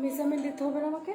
Measurement দিতে হবে না আমাকে?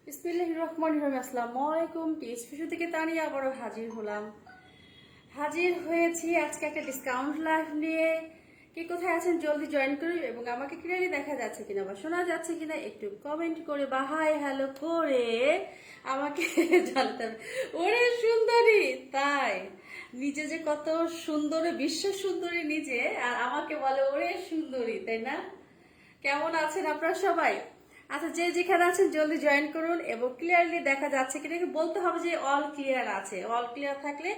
বিসমিল্লাহির রহমানির রহিম। আসসালামু আলাইকুম। টিএসপি থেকে তানিয়া আবারও হাজির হলাম। হাজির হয়েছি আজকে একটা ডিসকাউন্ট লাইভ নিয়ে। কে কোথায় আছেন জলদি জয়েন করুন, এবং আমাকে ক্লিয়ারলি দেখা যাচ্ছে কিনা বা শোনা যাচ্ছে কিনা একটু কমেন্ট করে বা হাই হ্যালো করে আমাকে জানতে হবে। ওরে সুন্দরী, তাই নিজে যে কত সুন্দরী, বিশ্ব সুন্দরী নিজে, আর আমাকে বলে ওরে সুন্দরী, তাই না? কেমন আছেন আপনারা সবাই? আচ্ছা, যে যেখানে আছেন জলদি জয়েন করুন, এবং ক্লিয়ারলি দেখা যাচ্ছে কিনা বলতে হবে যে অল ক্লিয়ার আছে। অল ক্লিয়ার থাকলে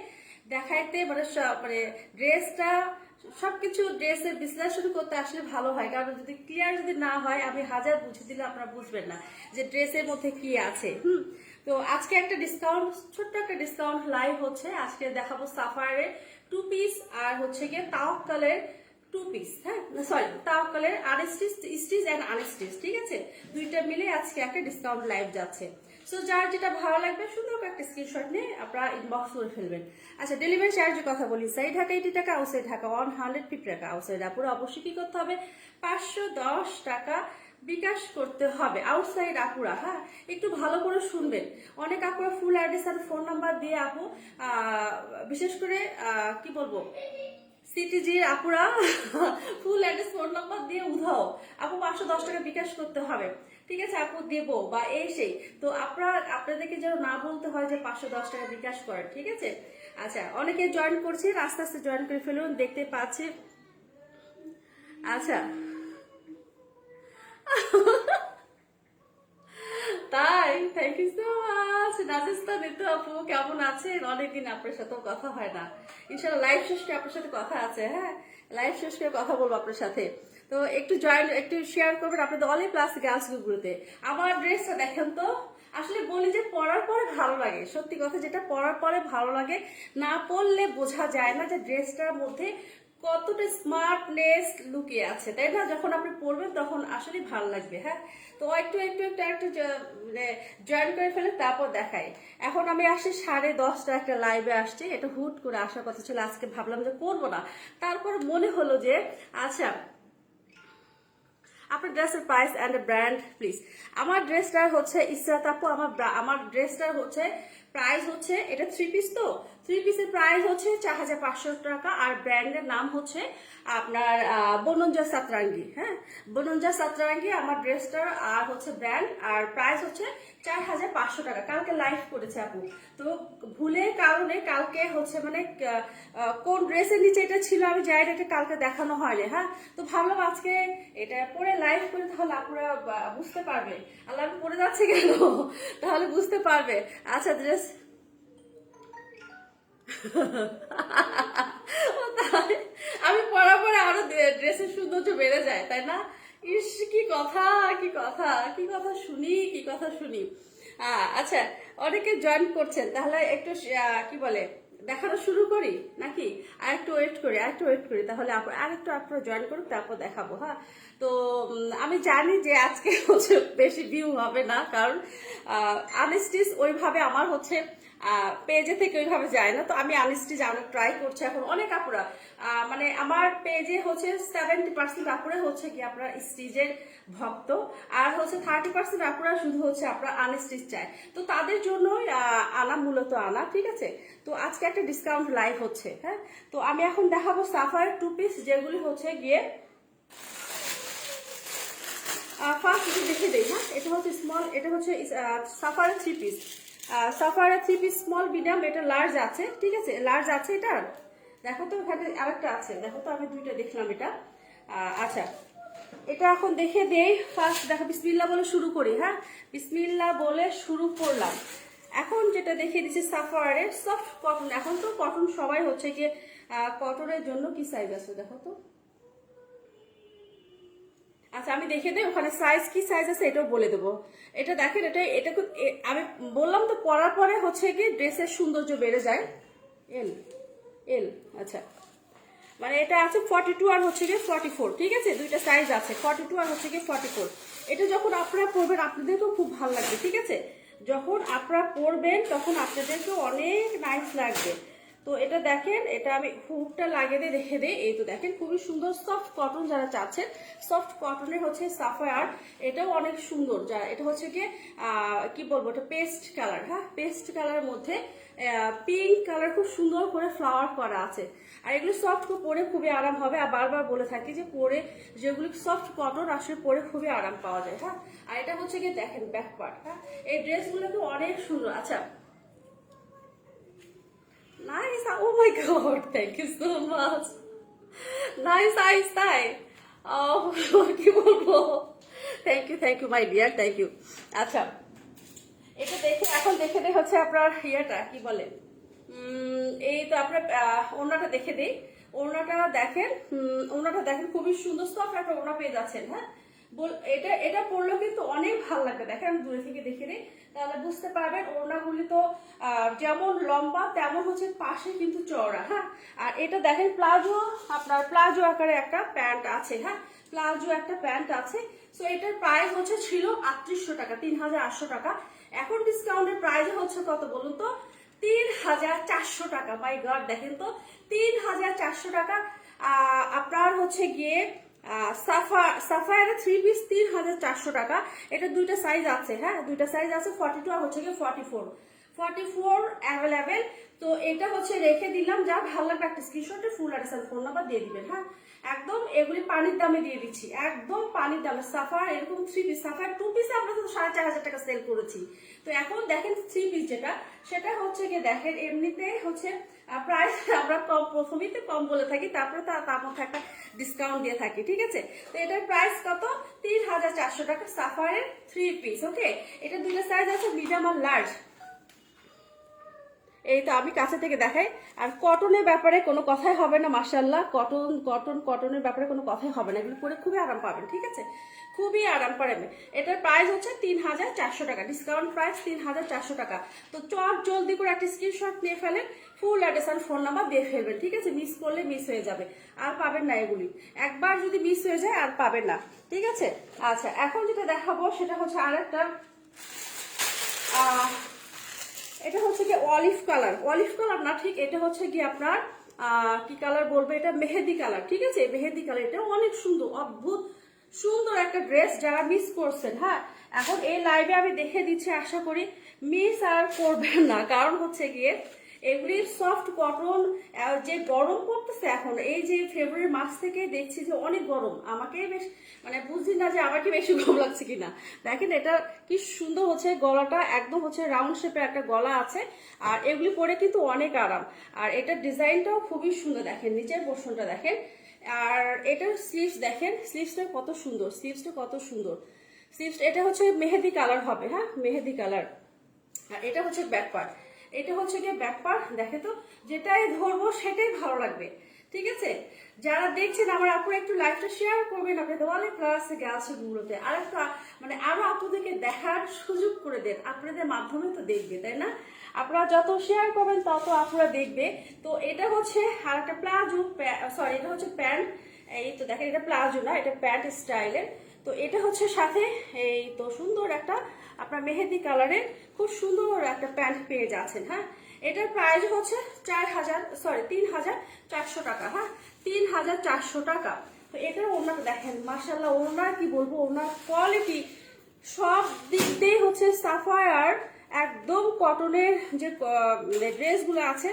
দেখাইতে মানে ড্রেসটা সবকিছু ড্রেসের বিশ্লেষণ করতে আসলে ভালো হয়। কারণ যদি ক্লিয়ার যদি না হয়, আমি হাজার বুঝে দিলে আপনারা বুঝবেন না যে ড্রেসের মধ্যে কি আছে। তো আজকে একটা ডিসকাউন্ট, ছোট্ট একটা ডিসকাউন্ট লাইভ হচ্ছে। আজকে দেখাবো সাফায়ারের 2 পিস আর হচ্ছে গিয়ে তাওয়াক্কালের 2 পিস। হ্যাঁ, সরি, তাওয়াক্কালের স্টিচ এন্ড আনস্টিচ, ঠিক আছে? দুইটা মিলে আজকে একটা ডিসকাউন্ট লাইভ যাচ্ছে। সো যার যেটা ভালো লাগবে সুন্দর করে একটা স্ক্রিনশট নিয়ে আপনারা ইনবক্স করে ফেলবেন। আচ্ছা, ডেলিভারি চার্জের কথা বলি। সাইড ঢাকা 80 টাকা, আউটসাইড ঢাকা 150 টাকা। আউটসাইড আপুরা অবশ্যই কি করতে হবে? 510 টাকা বিকাশ করতে হবে। আউটসাইড আপুরা, হ্যাঁ, একটু ভালো করে শুনবেন। অনেক আপুরা ফুল অ্যাড্রেস আর ফোন নাম্বার দিয়ে আপু বিশেষ করে কি বলবো, সিটিজির আপুরা ফুল অ্যাড্রেস ফোন নাম্বার দিয়ে উধাও আপু 510 টাকা বিকাশ করতে হবে, ঠিক আছে আপু দেবো বা এই সেই। তো আপনাদেরকে যেন না বলতে হয় যে 510 টাকা বিকাশ করেন, ঠিক আছে? আচ্ছা, অনেকে জয়েন করছে, আস্তে আস্তে জয়েন করে ফেলুন, দেখতে পাচ্ছি। আচ্ছা তাই, thank you so much Najista Nitu আপু, কেমন আছেন? অনেকদিন আপনার সাথেও কথা হয় না। ইনশাল্লাহ লাইভ শেষে আপনার সাথে কথা আছে। হ্যাঁ, লাইভ শেষে কথা বলবো আপনার সাথে। তো একটু জয়েন, একটু শেয়ার করবেন আপনাদের অলি প্লাস গার্লস গ্রুপগুলোতে। আমার ড্রেসটা দেখেন তো, আসলে বলি যে পরার পরে ভালো লাগে। সত্যি কথা, যেটা পরার পরে ভালো লাগে, না পরলে বোঝা যায় না যে ড্রেসটার মধ্যে কতটা স্মার্টনেস লুকিয়ে আছে, তাই না? যখন আপনি পড়বেন তখন আসলে ভালো লাগবে। হ্যাঁ, তো একটু একটু একটু একটু মানে জয়েন করে ফেলে, তারপর দেখাই। এখন আমি আসছি 10:30টা একটা লাইভে আসছি। এটা হুট করে আসার কথা ছিল, আজকে ভাবলাম যে করবো না। তারপর মনে হলো যে আচ্ছা, আপনার ড্রেসের প্রাইস অ্যান্ড ব্র্যান্ড প্লিজ। আমার ড্রেসটার হচ্ছে ইসরাত আপু, আমার ড্রেসটার হচ্ছে প্রাইস হচ্ছে, এটা 3 পিস, তো 3 পিসের প্রাইস হচ্ছে 4500 টাকা। আর ব্র্যান্ডের নাম হচ্ছে আপনার বনঞ্জা সাতরাঙ্গি। হ্যাঁ, বনঞ্জা সাতরাঙ্গি আমার ড্রেসটার আর হচ্ছে ব্র্যান্ড, আর প্রাইস হচ্ছে 4500 টাকা। কালকে লাইভ করেছে আপু, তো ভুলের কারণে কালকে হচ্ছে মানে কোন ড্রেসের নিচে এটা ছিল আমি যাই না, এটা কালকে দেখানো হয়নি। হ্যাঁ, তো ভাবলাম আজকে এটা পরে লাইভ করে, তাহলে আপনারা বুঝতে পারবে আল্লাহ আমি পরে যাচ্ছে কেন, তাহলে বুঝতে পারবে। আচ্ছা, ড্রেস আমি পরার পরে আরো ড্রেসের সৌন্দর্য বেড়ে যায়, তাই না? ইস, কি কথা, কি কথা, কি কথা শুনি, কি কথা শুনি। আচ্ছা, অনেকে জয়েন করছেন, তাহলে একটু কি বলে দেখানো শুরু করি নাকি? আরেকটু ওয়েট করি, তাহলে আরেকটু আপনারা জয়েন করুন, তারপর দেখাবো। হ্যাঁ, তো আমি জানি যে আজকে হচ্ছে বেশি ভিউ হবে না, কারণ আনস্টিচ ওইভাবে আমার হচ্ছে পেজে থেকে ওইভাবে যায় না। তো আমি আনস্টিচ অনেক ট্রাই করছি এখন। অনেক আপুরা মানে আমার পেজে হচ্ছে 70% আপুরা হচ্ছে কি আপনার স্টিচের ভক্ত, আর হচ্ছে 30% আপুরা শুধু হচ্ছে আপনার আনস্টিচ চায়। তো তাদের জন্যই আনা, মূলত আনা, ঠিক আছে? তো আজকে একটা ডিসকাউন্ট লাইভ হচ্ছে। হ্যাঁ, তো আমি এখন দেখাবো সাফার 2 পিস, যেগুলি হচ্ছে গিয়ে দেখে দেই। হ্যাঁ, এটা হচ্ছে স্মল, এটা হচ্ছে সাফারের 3 পিস, সাফারের 3 পিস স্মল মিডিয়াম, এটা লার্জ আছে, ঠিক আছে, লার্জ আছে এটা। দেখো তো এখানে আরেকটা আছে, দেখো তো আমি দুইটা দেখলাম এটা। আচ্ছা, এটা এখন দেখে দেই। ফার্স্ট দেখো, বিসমিল্লাহ বলে শুরু করি। হ্যাঁ, বিসমিল্লাহ বলে শুরু করলাম। এখন যেটা দেখিয়ে দিচ্ছি সাফারের সফট কটন। এখন তো কটন সবাই হচ্ছে গিয়ে কটনের জন্য কি সাইজ আছে দেখো তো। আচ্ছা, আমি দেখে দিই ওখানে সাইজ কি সাইজ আছে এটাও বলে দেবো। এটা দেখেন, এটা আমি বললাম তো পরার পরে হচ্ছে কি ড্রেসের সৌন্দর্য বেড়ে যায়। এল এল আচ্ছা, মানে এটা আছে 42 আর হচ্ছে গিয়ে 44, ঠিক আছে, দুইটা সাইজ আছে, 42 আর হচ্ছে গিয়ে 44। এটা যখন আপনারা পরবেন আপনাদেরকেও খুব ভালো লাগবে, ঠিক আছে, যখন আপনারা পরবেন তখন আপনাদেরকেও অনেক নাইস লাগবে। তো এটা দেখেন, এটা আমি হুকটা লাগিয়ে দিয়ে দেখে দিই। এই তো দেখেন, খুবই সুন্দর সফট কটন যারা চাচ্ছেন, সফট কটনের হচ্ছে সাফায়ার, এটাও অনেক সুন্দর। যারা এটা হচ্ছে গিয়ে কি বলবো, এটা পেস্ট কালার। হ্যাঁ, পেস্ট কালারের মধ্যে পিঙ্ক কালার খুব সুন্দর করে ফ্লাওয়ার করা আছে। আর এগুলো সফট পরে খুবই আরাম হবে। আর বারবার বলে থাকি যে পরে যেগুলো সফট কটন আসলে পরে খুবই আরাম পাওয়া যায়। হ্যাঁ, আর এটা হচ্ছে গিয়ে দেখেন ব্যাক পার্ট। হ্যাঁ, এই ড্রেসগুলো তো অনেক সুন্দর। আচ্ছা, nice, oh my God, thank you so much, nice eyes, তাই কি বলবো, thank you my dear, thank you. আচ্ছা, এটা দেখে এখন দেখে দে হচ্ছে আপনার ইয়েটা কি বলে, এই তো আপনার ওড়নাটা দেখে দিই। ওড়নাটা দেখেন, ওড়নাটা দেখেন খুবই সুন্দর সফট একটা ওড়না পেয়ে যাচ্ছেন। হ্যাঁ, এটা এটা পরলেও কিন্তু অনেক ভালো লাগবে। দেখেন আমি দূরে থেকে দেখে নিই, তাহলে বুঝতে পারবেন ওড়নাগুলি তো যেমন লম্বা তেমন হচ্ছে পাশে কিন্তু চওড়া। হ্যাঁ, আর এটা দেখেন প্লাজো, আপনার প্লাজো আকারে একটা প্যান্ট আছে। হ্যাঁ, প্লাজো একটা প্যান্ট আছে। সো এটার প্রাইস হচ্ছে ছিল 3800 টাকা, 3800 টাকা। এখন ডিসকাউন্টের প্রাইস হচ্ছে কত বলুন তো, 3400 টাকা। মাই গড, দেখেন তো 3400 টাকা। আপনার হচ্ছে গিয়ে সাফায়ার 3 পিস 3400 টাকা। এটা দুইটা সাইজ আছে। হ্যাঁ, দুইটা সাইজ আছে, 42 আর হচ্ছে গিয়ে 44 অ্যাভেলেবেল। তো এটা হচ্ছে রেখে দিলাম, যা ভালো লাগবে একটা স্ক্রিনশটে ফুল অ্যাড্রেস আর ফোন নাম্বার দিয়ে দিবেন। হ্যাঁ, একদম এগুলি পানির দামে দিয়ে দিচ্ছি, একদম পানির দামে। সাফার এরকম 3 পিস, সাফার 2 পিসে আমরা তো 4500 টাকা সেল করেছি। তো এখন দেখেন 3 পিস যেটা, সেটা হচ্ছে গিয়ে দেখেন এমনিতে হচ্ছে প্রাইস আমরা কম, প্রথমেই কম বলে থাকি, তারপরে তার মধ্যে একটা ডিসকাউন্ট দিয়ে থাকি, ঠিক আছে। তো এটার প্রাইস কত, 3400 টাকা সাফারের 3 পিস। ওকে, এটা দুইটা সাইজ আছে, মিডিয়াম আর লার্জ। এই তো আমি কাছে থেকে দেখাই। আর কটনের ব্যাপারে কোনো কথাই হবে না, মাশাআল্লাহ, কটনের ব্যাপারে কোনো কথাই হবে না, এগুলো পরে খুবই আরাম পাবেন, ঠিক আছে, খুবই আরাম পাবেন। এটার প্রাইস হচ্ছে 3400 টাকা, ডিসকাউন্ট প্রাইস 3400 টাকা। তো চট জলদি করে একটা স্ক্রিনশট নিয়ে ফেলেন, ফুল অ্যাড্রেস আর ফোন নাম্বার দিয়ে ফেলবেন, ঠিক আছে, মিস করলে মিস হয়ে যাবে, আর পাবেন না এগুলি। একবার যদি মিস হয়ে যায় আর পাবেন না, ঠিক আছে। আচ্ছা, এখন যেটা দেখাবো সেটা হচ্ছে আরেকটা, এটা হচ্ছে কি অলিভ কালার না, ঠিক, এটা হচ্ছে কি আপনার কি কালার বলবো, এটা মেহেদি কালার, ঠিক আছে, মেহেদি কালার। এটা অনেক সুন্দর, অদ্ভুত সুন্দর একটা ড্রেস, যারা মিস করছেন। হ্যাঁ, এখন এই লাইভে আমি দেখে দিচ্ছি, আশা করি মিস আর করবেন না, কারণ হচ্ছে গিয়ে এগুলি সফট কটন। যে গরম পড়তেছে এখন, এই যে ফেব্রুয়ারি মাস থেকে দেখছি যে অনেক গরম, আমাকে বেশ মানে বুঝছি না যে আমাকে বেশি গরম লাগছে কিনা। দেখেন এটা কি সুন্দর হচ্ছে, গলাটা একদম হচ্ছে রাউন্ড শেপে একটা গলা আছে, আর এগুলি পরে কিন্তু অনেক আরাম। আর এটার ডিজাইনটাও খুবই সুন্দর, দেখেন নিচের পোর্শনটা দেখেন। আর এটার স্লিভস দেখেন, স্লিভসটা কত সুন্দর, স্লিভস এটা হচ্ছে মেহেদি কালার হবে। হ্যাঁ, মেহেদি কালার। আর এটা হচ্ছে ব্যাক পার্ট, এটা হচ্ছে গিয়ে ব্যাক পার্ট। দেখে তো, যেটাই ধরবো সেটাই ভালো লাগবে, ঠিক আছে। যারা দেখছেন আমার আপুরা একটু লাইভটা শেয়ার করবেন আপনাদের অনেক ক্লাস গার্লস গুলোতে, আর একটা মানে আরো আপুদেরকে দেখার সুযোগ করে দেন, আপনাদের মাধ্যমে তো দেখবে, তাই না। আপনারা যত শেয়ার করবেন তত আপুরা দেখবে। তো এটা হচ্ছে আর একটা প্লাজো, সরি এটা হচ্ছে প্যান্ট। এই তো দেখেন, এটা প্লাজো না, এটা প্যান্ট স্টাইলের। তো এটা হচ্ছে সাথে এই তো সুন্দর একটা আপনার মেহেদি কালারের খুব সুন্দর একটা প্যান্ট পেয়ে যাচ্ছেন। হ্যাঁ, এটার প্রাইস হচ্ছে 3400 টাকা। হ্যাঁ, 3400 টাকা। তো এটার ওড়নাটা দেখেন, মাশাআল্লাহ, ওড়না কি বলবো, ওড়নার কোয়ালিটি সব দিক দিয়ে হচ্ছে সাফায়ার একদম কটনের যে ড্রেসগুলো আছে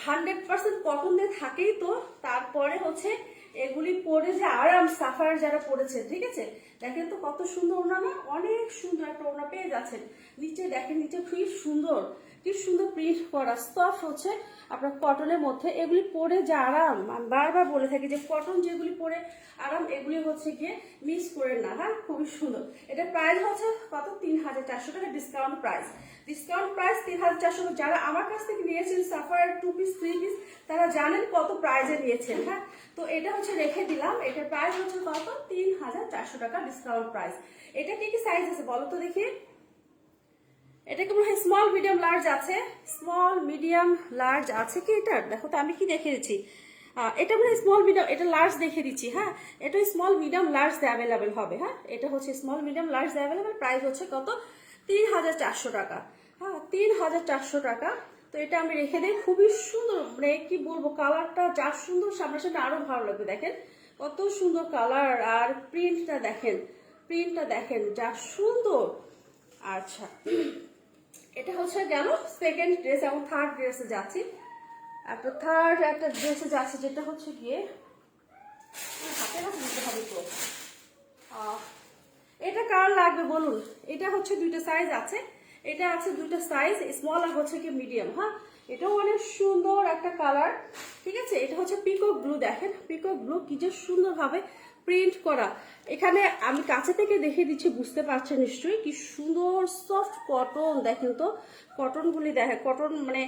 100% কটন দিয়ে থাকেই, তো তারপরে হচ্ছে এগুলি পরে যে আরাম সাফার যারা পরেছেন, ঠিক আছে, দেখেন তো কত সুন্দর ওড়না না, অনেক সুন্দর একটা ওড়না পেয়ে যাচ্ছেন। নিচে দেখেন, নিচে খুবই সুন্দর, কি সুন্দর প্রিন্ট করা, সফট হচ্ছে আপনার কটনের মধ্যে। এগুলি পরে যে আরাম, আমি বারবার বলে থাকি যে কটন যেগুলি পরে আরাম, এগুলি হচ্ছে গিয়ে মিস করেন না। হ্যাঁ, খুবই সুন্দর। এটা প্রাইস হচ্ছে কত, 3400 টাকা ডিসকাউন্ট প্রাইস। Discount price 3400। যারা আমার কাছ থেকে নিয়েছেন সাফার 2 পিস 3 পিস, তারা জানেন কত প্রাইজে নিয়েছেন। হ্যাঁ, তো এটা হচ্ছে রেখে দিলাম। এটার প্রাইস হচ্ছে কত, 3400 টাকা ডিসকাউন্ট প্রাইস। এটা কি কি সাইজ আছে বলো তো দেখি। এটা কি মনে হয় স্মল মিডিয়াম লার্জ আছে, স্মল মিডিয়াম লার্জ আছে কি এটা, দেখো তো আমি কি দেখে দিচ্ছি। এটা মানে স্মল মিডিয়াম, এটা লার্জ দেখে দিচ্ছি। হ্যাঁ, এটা স্মল মিডিয়াম লার্জ অ্যাভেলেবেল হবে। হ্যাঁ, এটা হচ্ছে small medium large available. Price হচ্ছে কত, 3400 টাকা। হ্যাঁ, 3400 টাকা। তো এটা আমি রেখে দিই। খুবই সুন্দর, মানে কি বলবো, কালারটা যা সুন্দর, সামনে আরো ভালো লাগবে। দেখেন কত সুন্দর কালার, আর প্রিন্টটা দেখেন, প্রিন্টটা দেখেন যা সুন্দর। আচ্ছা, এটা হচ্ছে গেল সেকেন্ড ড্রেস। এবং থার্ড ড্রেসে যাচ্ছি। একটা ড্রেসে যাচ্ছে, যেটা হচ্ছে গিয়ে হাতে কাছে দিতে হবে তো। এটা কার লাগবে বলুন। এটা হচ্ছে দুইটা সাইজ আছে, এটা আছে দুইটা সাইজ, স্মল আর হচ্ছে কি মিডিয়াম। হ্যাঁ, এটাও অনেক সুন্দর একটা কালার, ঠিক আছে। এটা হচ্ছে পিকক ব্লু, দেখেন পিকক ব্লু কি যে সুন্দর ভাবে প্রিন্ট করা। এখানে আমি কাছে থেকে দেখে দিচ্ছি, বুঝতে পারছেন নিশ্চয়ই, কি সুন্দর সফট কটন। দেখেন তো কটনগুলি, দেখেন কটন মানে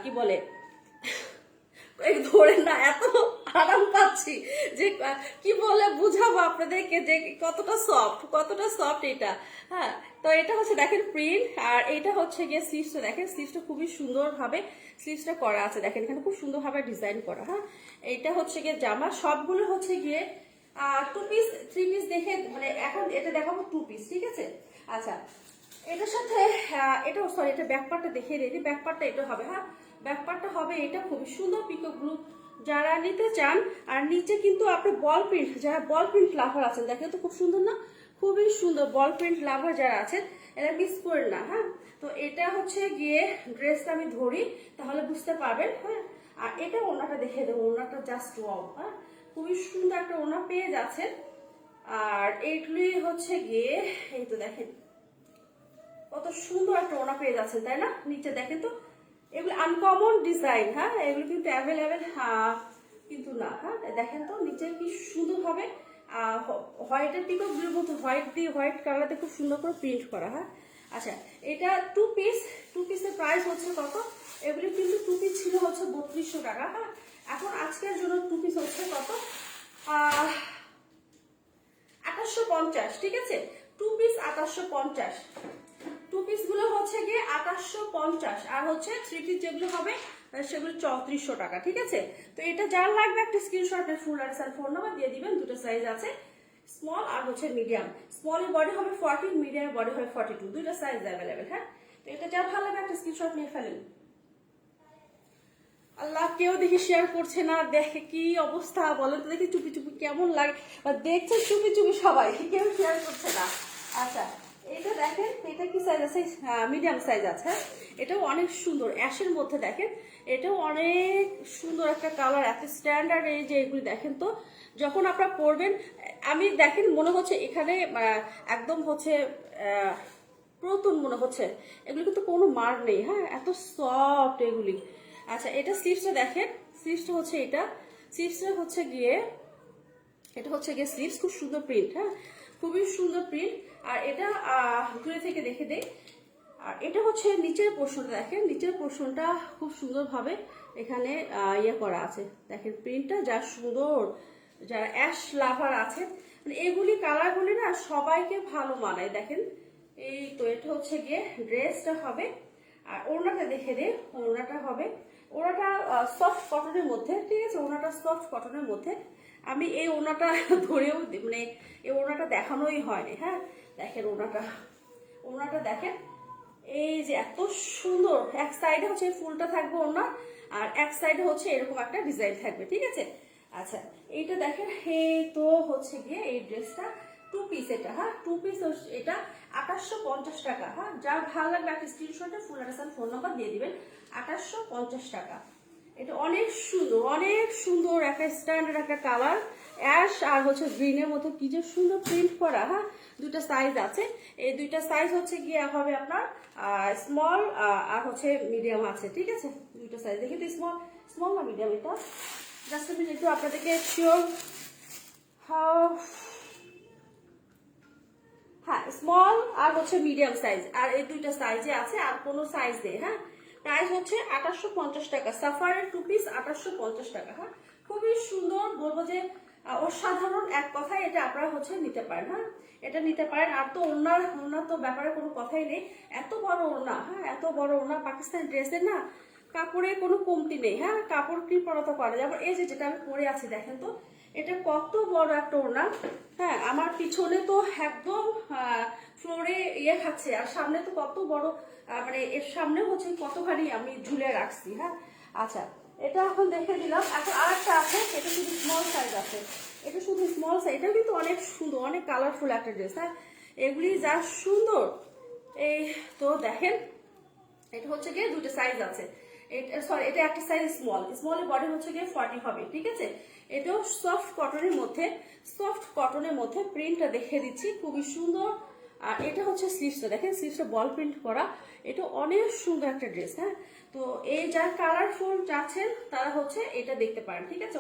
কি বলে, ধরে না, এত আরাম পাচ্ছি যে কি বলে বুঝাবো আপনাদেরকে যে কতটা সফট এটা। হ্যাঁ, তো এটা হচ্ছে দেখেন প্রিন্ট, আর এটা হচ্ছে গিয়ে স্লিভসটা দেখেন, স্লিভসটা খুবই সুন্দর ভাবে স্লিভসটা করা আছে। দেখেন এখানে খুব সুন্দর ভাবে ডিজাইন করা। হ্যাঁ, এটা হচ্ছে গিয়ে জামা, সবগুলো হচ্ছে গিয়ে 2 পিস 3 পিস দেখে, মানে এখন এটা দেখাবো 2 পিস, ঠিক আছে। আচ্ছা, এটার সাথে এটা সরি, এটা ব্যাকপার্টটা দেখিয়ে দিই। ব্যাকপার্টটা এটা হবে। হ্যাঁ, ব্যাকপার্টটা হবে এটা, খুবই সুন্দর পিকক ব্লু যারা নিতে চান। আর নিচে কিন্তু আপনি বল প্রিন্ট, যারা বল প্রিন্ট লাভার আছেন, দেখেন তো খুব সুন্দর না, খুবই সুন্দর। বল প্রিন্ট লাভার যারা আছেন, এরা মিস করেন না। হ্যাঁ, তো এটা হচ্ছে গিয়ে ড্রেসটা আমি ধরি, তাহলে বুঝতে পারবেন। হ্যাঁ, আর এটা ওনাটা দেখে দেবো, ওনাটা জাস্ট ওয়াও। হ্যাঁ, খুবই সুন্দর একটা ওনা পেয়ে যাচ্ছেন। আর এইগুলি হচ্ছে গিয়ে, এই তো দেখেন কত সুন্দর একটা ওনা পেয়ে যাচ্ছেন, তাই না। নিচে দেখেন তো, এগুলো আনকমন ডিজাইন। হ্যাঁ, এগুলো কিন্তু অ্যাভেলেবেল কিন্তু না। হ্যাঁ, দেখেন তো নিচে কি সুন্দর ভাবে হোয়াইটের পিকক ব্লুর মতো হোয়াইট দিয়ে, হোয়াইট কালারতে খুব সুন্দর করে প্রিন্ট করা। হ্যাঁ, আচ্ছা, এটা 2 পিস। 2 পিসের প্রাইস হচ্ছে কত, এগুলি কিন্তু 2 পিস ছিল হচ্ছে 3200 টাকা। হ্যাঁ, এখন আজকের জন্য 2 পিস হচ্ছে কত, 2850, ঠিক আছে। 2 পিস 2850। 2 পিস গুলো হচ্ছে গিয়ে 2850, আর হচ্ছে 3 পিস যেগুলো হবে সেগুলো 3400 টাকা, ঠিক আছে। তো এটা যার লাগবে একটা স্ক্রিনশট, ফুল অ্যাড্রেস আর ফোন নাম্বার দিয়ে দিবেন। দুটো সাইজ আছে, স্মল আর হচ্ছে মিডিয়াম। স্মলের বডি হবে 40, মিডিয়ামের বডি হবে 42, দুইটা সাইজ অ্যাভেলেবেল। হ্যাঁ, তো এটা যার ভালো লাগবে একটা স্ক্রিনশট নিয়ে ফেলেন। আল্লাহ, কেউ দেখি শেয়ার করছে না, দেখে কি অবস্থা বলেন তো দেখি, চুপি চুপি কেমন লাগে, দেখছে চুপি চুপি সবাই, কেউ শেয়ার করছে না। আচ্ছা, এটা দেখেন, এটা কি সাইজ আছে, মিডিয়াম সাইজ আছে। এটাও অনেক সুন্দর, অ্যাশের মধ্যে দেখেন, এটাও অনেক সুন্দর একটা কালার, এত স্ট্যান্ডার্ড। এই যে এগুলি দেখেন তো, যখন আপনারা পরবেন, আমি দেখেন মনে হচ্ছে এখানে একদম হচ্ছে প্রতুল মনে হচ্ছে, এগুলি কিন্তু কোনো মার নেই। হ্যাঁ, এত সফট এগুলি। আচ্ছা, এটা স্লিভসটা দেখেন, স্লিভসটা হচ্ছে এটা, স্লিভসটা হচ্ছে গিয়ে, এটা হচ্ছে গিয়ে স্লিভস, খুব সুন্দর প্রিন্ট। হ্যাঁ, খুবই সুন্দর প্রিন্ট। আর এটা ঘুরে থেকে দেখে দেই। আর এটা হচ্ছে নিচের পোর্শনটা দেখেন, নিচের পোর্শনটা খুব সুন্দরভাবে এখানে ইয়ে করা আছে। দেখেন প্রিন্টটা যা সুন্দর, যারা অ্যাশ লাভার আছে, মানে এগুলি কালারগুলি না সবাইকে ভালো মানায়। দেখেন, এই তো এটা হচ্ছে গিয়ে ড্রেসটা হবে। আর ওড়নাটা দেখে দে, ওড়নাটা হবে, ওড়নাটা সফট কটনের মধ্যে, ঠিক আছে। ওড়নাটা সফট কটনের মধ্যে। আমি এই ওড়নাটা ধরেও মানে এই ওড়নাটা দেখানোই হয়নি। হ্যাঁ, দেখেন ওড়নাটা দেখেন, এই যে এত সুন্দর। এক সাইডে হচ্ছে ফুলটা থাকবে ওড়না, আর এক সাইডে হচ্ছে এরকম একটা ডিজাইন থাকবে, ঠিক আছে। আচ্ছা, এইটা দেখেন, এই তো হচ্ছে গিয়ে এই ড্রেসটা 2 পিস। এটা হ্যাঁ 2 পিস, এটা 2850 টাকা। হ্যাঁ, যার ভালো লাগবে একটা স্ক্রিনশটে ফুল অ্যাড্রেস আর ফোন নাম্বার দিয়ে দিবেন। 2850 টাকা। এটা অনেক সুন্দর একটা স্ট্যান্ডার্ড একটা কালার, অ্যাশ আর হচ্ছে গ্রিনের মধ্যে কি যে সুন্দর প্রিন্ট করা। হ্যাঁ, দুইটা সাইজ আছে, এই দুইটা সাইজ হচ্ছে গিয়ে হবে আপনার স্মল আর হচ্ছে মিডিয়াম আছে, ঠিক আছে? দুইটা সাইজ দেখি তো, স্মল স্মল না মিডিয়াম, এটা জাস্ট আমি একটু আপনাদেরকে শিওর। হ্যাঁ, স্মল আর হচ্ছে মিডিয়াম সাইজ, আর এই দুইটা সাইজে আছে, আর কোনো সাইজ নেই। হ্যাঁ, প্রাইস হচ্ছে 2850 টাকা, সাফারের 2 পিস 2850 টাকা। হ্যাঁ, খুবই সুন্দর, বলবো যে অসাধারণ এক কথায় এটা আপনারা হচ্ছে নিতে পারেন। হ্যাঁ, এটা নিতে পারেন। আর তো ওনার তো ব্যাপারে কোনো কথাই নেই, এত বড় ওড়না। হ্যাঁ, এত বড় ওড়না, পাকিস্তানি ড্রেসের না কাপড়ে কোনো কমতি নেই। হ্যাঁ, কাপড় কৃপণতা করা যায়। আবার এই যে যেটা আমি পরে আছি দেখেন তো, এটা কত বড় একটা ওড়না। হ্যাঁ, আমার পিছনে তো একদম ফ্লোরে ইয়ে খাচ্ছে, আর সামনে তো কত বড়, মানে এর সামনে হচ্ছে কতখানি আমি ঝুলে রাখছি। হ্যাঁ, আচ্ছা, এটা এখন দেখে দিলাম। এখন আরেকটা আছে, এটা শুধু স্মল সাইজ আছে, এটা শুধু স্মল সাইজ। এটাও কিন্তু অনেক সুন্দর, অনেক কালারফুল একটা ড্রেস। হ্যাঁ, এগুলি যা সুন্দর। এই তো দেখেন, এটা হচ্ছে গিয়ে দুটো সাইজ আছে, সরি এটা একটা সাইজ স্মল, স্মলের বডি হচ্ছে গিয়ে 40 হবে, ঠিক আছে? এটাও সফট কটনের মধ্যে প্রিন্টটা দেখে দিচ্ছি, খুবই সুন্দর। আর এটা হচ্ছে স্লিভসটা, দেখেন স্লিভসটা বল প্রিন্ট করা, এটা অনেক সুন্দর একটা ড্রেস। হ্যাঁ, তো এই যারা কালারফুল চাচ্ছেন তারা হচ্ছে এটা দেখতে পারেন, ঠিক আছে?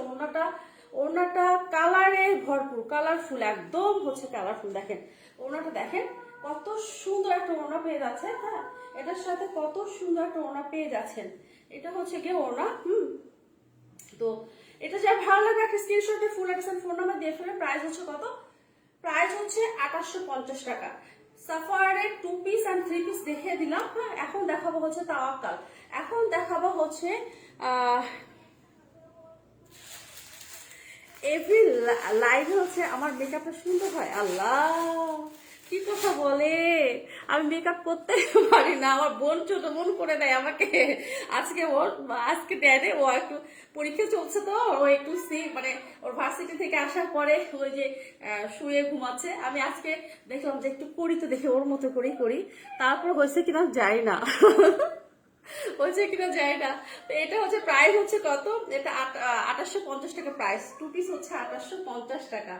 ওড়নাটা কালারে ভরপুর, কালারফুল, একদম হচ্ছে কালারফুল। দেখেন ওড়নাটা, দেখেন কত সুন্দর একটা ওড়না পেয়ে যাচ্ছে। হ্যাঁ, এটার সাথে কত সুন্দর একটা ওড়না পেয়ে যাচ্ছেন, এটা হচ্ছে গিয়ে ওড়না। তো এটা যা ভালো লাগে একটা স্ক্রিনশটে ফুল অ্যাড্রেস ফোন নাম্বার দিয়ে ফেলে। প্রাইস হচ্ছে কত? প্রাইস হচ্ছে 2850 টাকা। সাফারের 2 পিস অ্যান্ড 3 পিস দেখিয়ে দিলাম। হ্যাঁ, এখন দেখাবো হচ্ছে তাওয়াক্কাল, এখন দেখাবো হচ্ছে এভরি লাইভে হচ্ছে আমার মেকআপটা সুন্দর হয়। আল্লাহ, কি কথা বলে, আমি মেকআপ করতে পারি না, আমার বোন, ছোট বোন করে দেয় আমাকে। আজকে দেয় রে, ও একটু পরীক্ষা চলছে তো, ও একটু মানে ওর ভার্সিটি থেকে আসার পরে ওই যে শুয়ে ঘুমাচ্ছে। আমি আজকে দেখলাম যে একটু করি, তো দেখে ওর মতো করেই করি, তারপর হয়েছে কিনা যাই না হচ্ছে কিনা যায় না। তো এটা হচ্ছে প্রাইস হচ্ছে কত, এটা 2850 টাকা প্রাইস, 2 পিস হচ্ছে 2850 টাকা।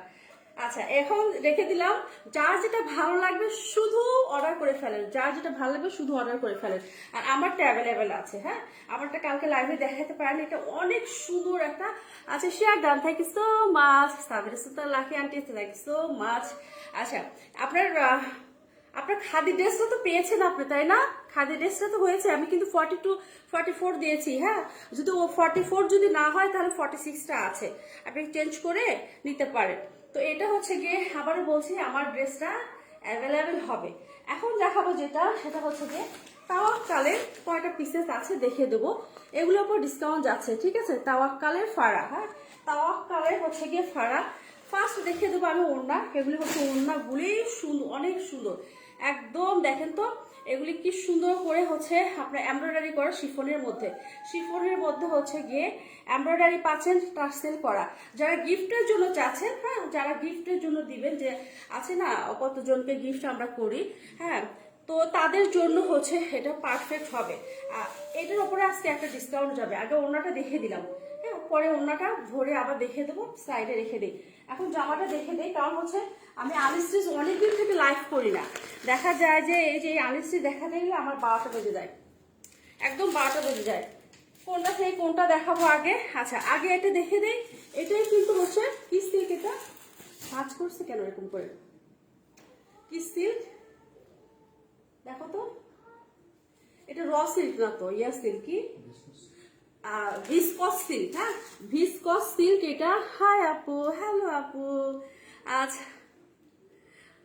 আচ্ছা, এখন রেখে দিলাম, যার যেটা ভালো লাগবে শুধু অর্ডার করে ফেলেন, যার যেটা ভালো লাগবে শুধু অর্ডার করে ফেলেন। আর আমারটা অ্যাভেলেবেল আছে। হ্যাঁ, আমারটা কালকে লাইভে দেখাতে পারেন, এটা অনেক সুন্দর একটা আছে। Share done, thank you so much. Sabir Sultan Lucky aunty, thank you so much. আচ্ছা, আপনার খাদি ড্রেসটা তো পেয়েছেন আপনি, তাই না? খাদি ড্রেসটা তো হয়েছে, আমি কিন্তু 44 দিয়েছি। হ্যাঁ, যদি ও 44 যদি না হয় তাহলে 46টা আছে, আপনি চেঞ্জ করে নিতে পারেন। তো এটা হচ্ছে গিয়ে আবারও বলছি, আমার ড্রেসটা অ্যাভেলেবেল হবে। এখন দেখাবো যেটা, সেটা হচ্ছে গিয়ে তাওয়াক্কালের কয়টা পিসেস আছে দেখিয়ে দেবো, এগুলোর উপর ডিসকাউন্ট যাচ্ছে, ঠিক আছে? তাওয়াক্কালের ফাড়া। হ্যাঁ, তাওয়াক্কালের হচ্ছে গিয়ে ফাড়া ফার্স্ট দেখিয়ে দেবো আমি ওড়না। এগুলি হচ্ছে ওড়নাগুলি সুন্দর, অনেক সুন্দর একদম। দেখেন তো এগুলি কি সুন্দর করে হচ্ছে আপনার এমব্রয়ডারি করা, শিফনের মধ্যে হচ্ছে গিয়ে এমব্রয়ডারি পাচ্ছেন, টার্সেল করা। যারা গিফটের জন্য চাচ্ছেন, হ্যাঁ, যারা গিফটের জন্য দিবেন, যে আছে না কতজনকে গিফট আমরা করি, হ্যাঁ, তো তাদের জন্য হচ্ছে এটা পারফেক্ট হবে। এটার উপরে আজকে একটা ডিসকাউন্ট যাবে। আগে ওড়নাটা দেখে দিলাম, হ্যাঁ, পরে ওড়নাটা ধরে আবার দেখে দেবো, সাইডে রেখে দিই। এখন জামাটা দেখে দিই, কারণ হচ্ছে আমি আনস্টিচ অনেকদিন থেকে লাইভ করি না। দেখা যায় যে এই যে আনস্টিচ দেখাতে গেলে আমার 12টা বেজে যায়, একদম 12টা বেজে যায়। কোনটা থেকে কোনটা দেখাবো আগে? আচ্ছা, আগে এটা দেখে দিই। এটাই কিন্তু হচ্ছে কি সিল্ক, এটা ভাঁজ করছে কেন এরকম করে, কি সিল্ক দেখো তো, এটা র সিল্ক না তো, ইয়া সিল্ক, কি ভিসকস সিল্ক। হ্যাঁ, ভিসকস সিল্ক এটা। হাই আপু, হ্যালো আপু। আচ্ছা,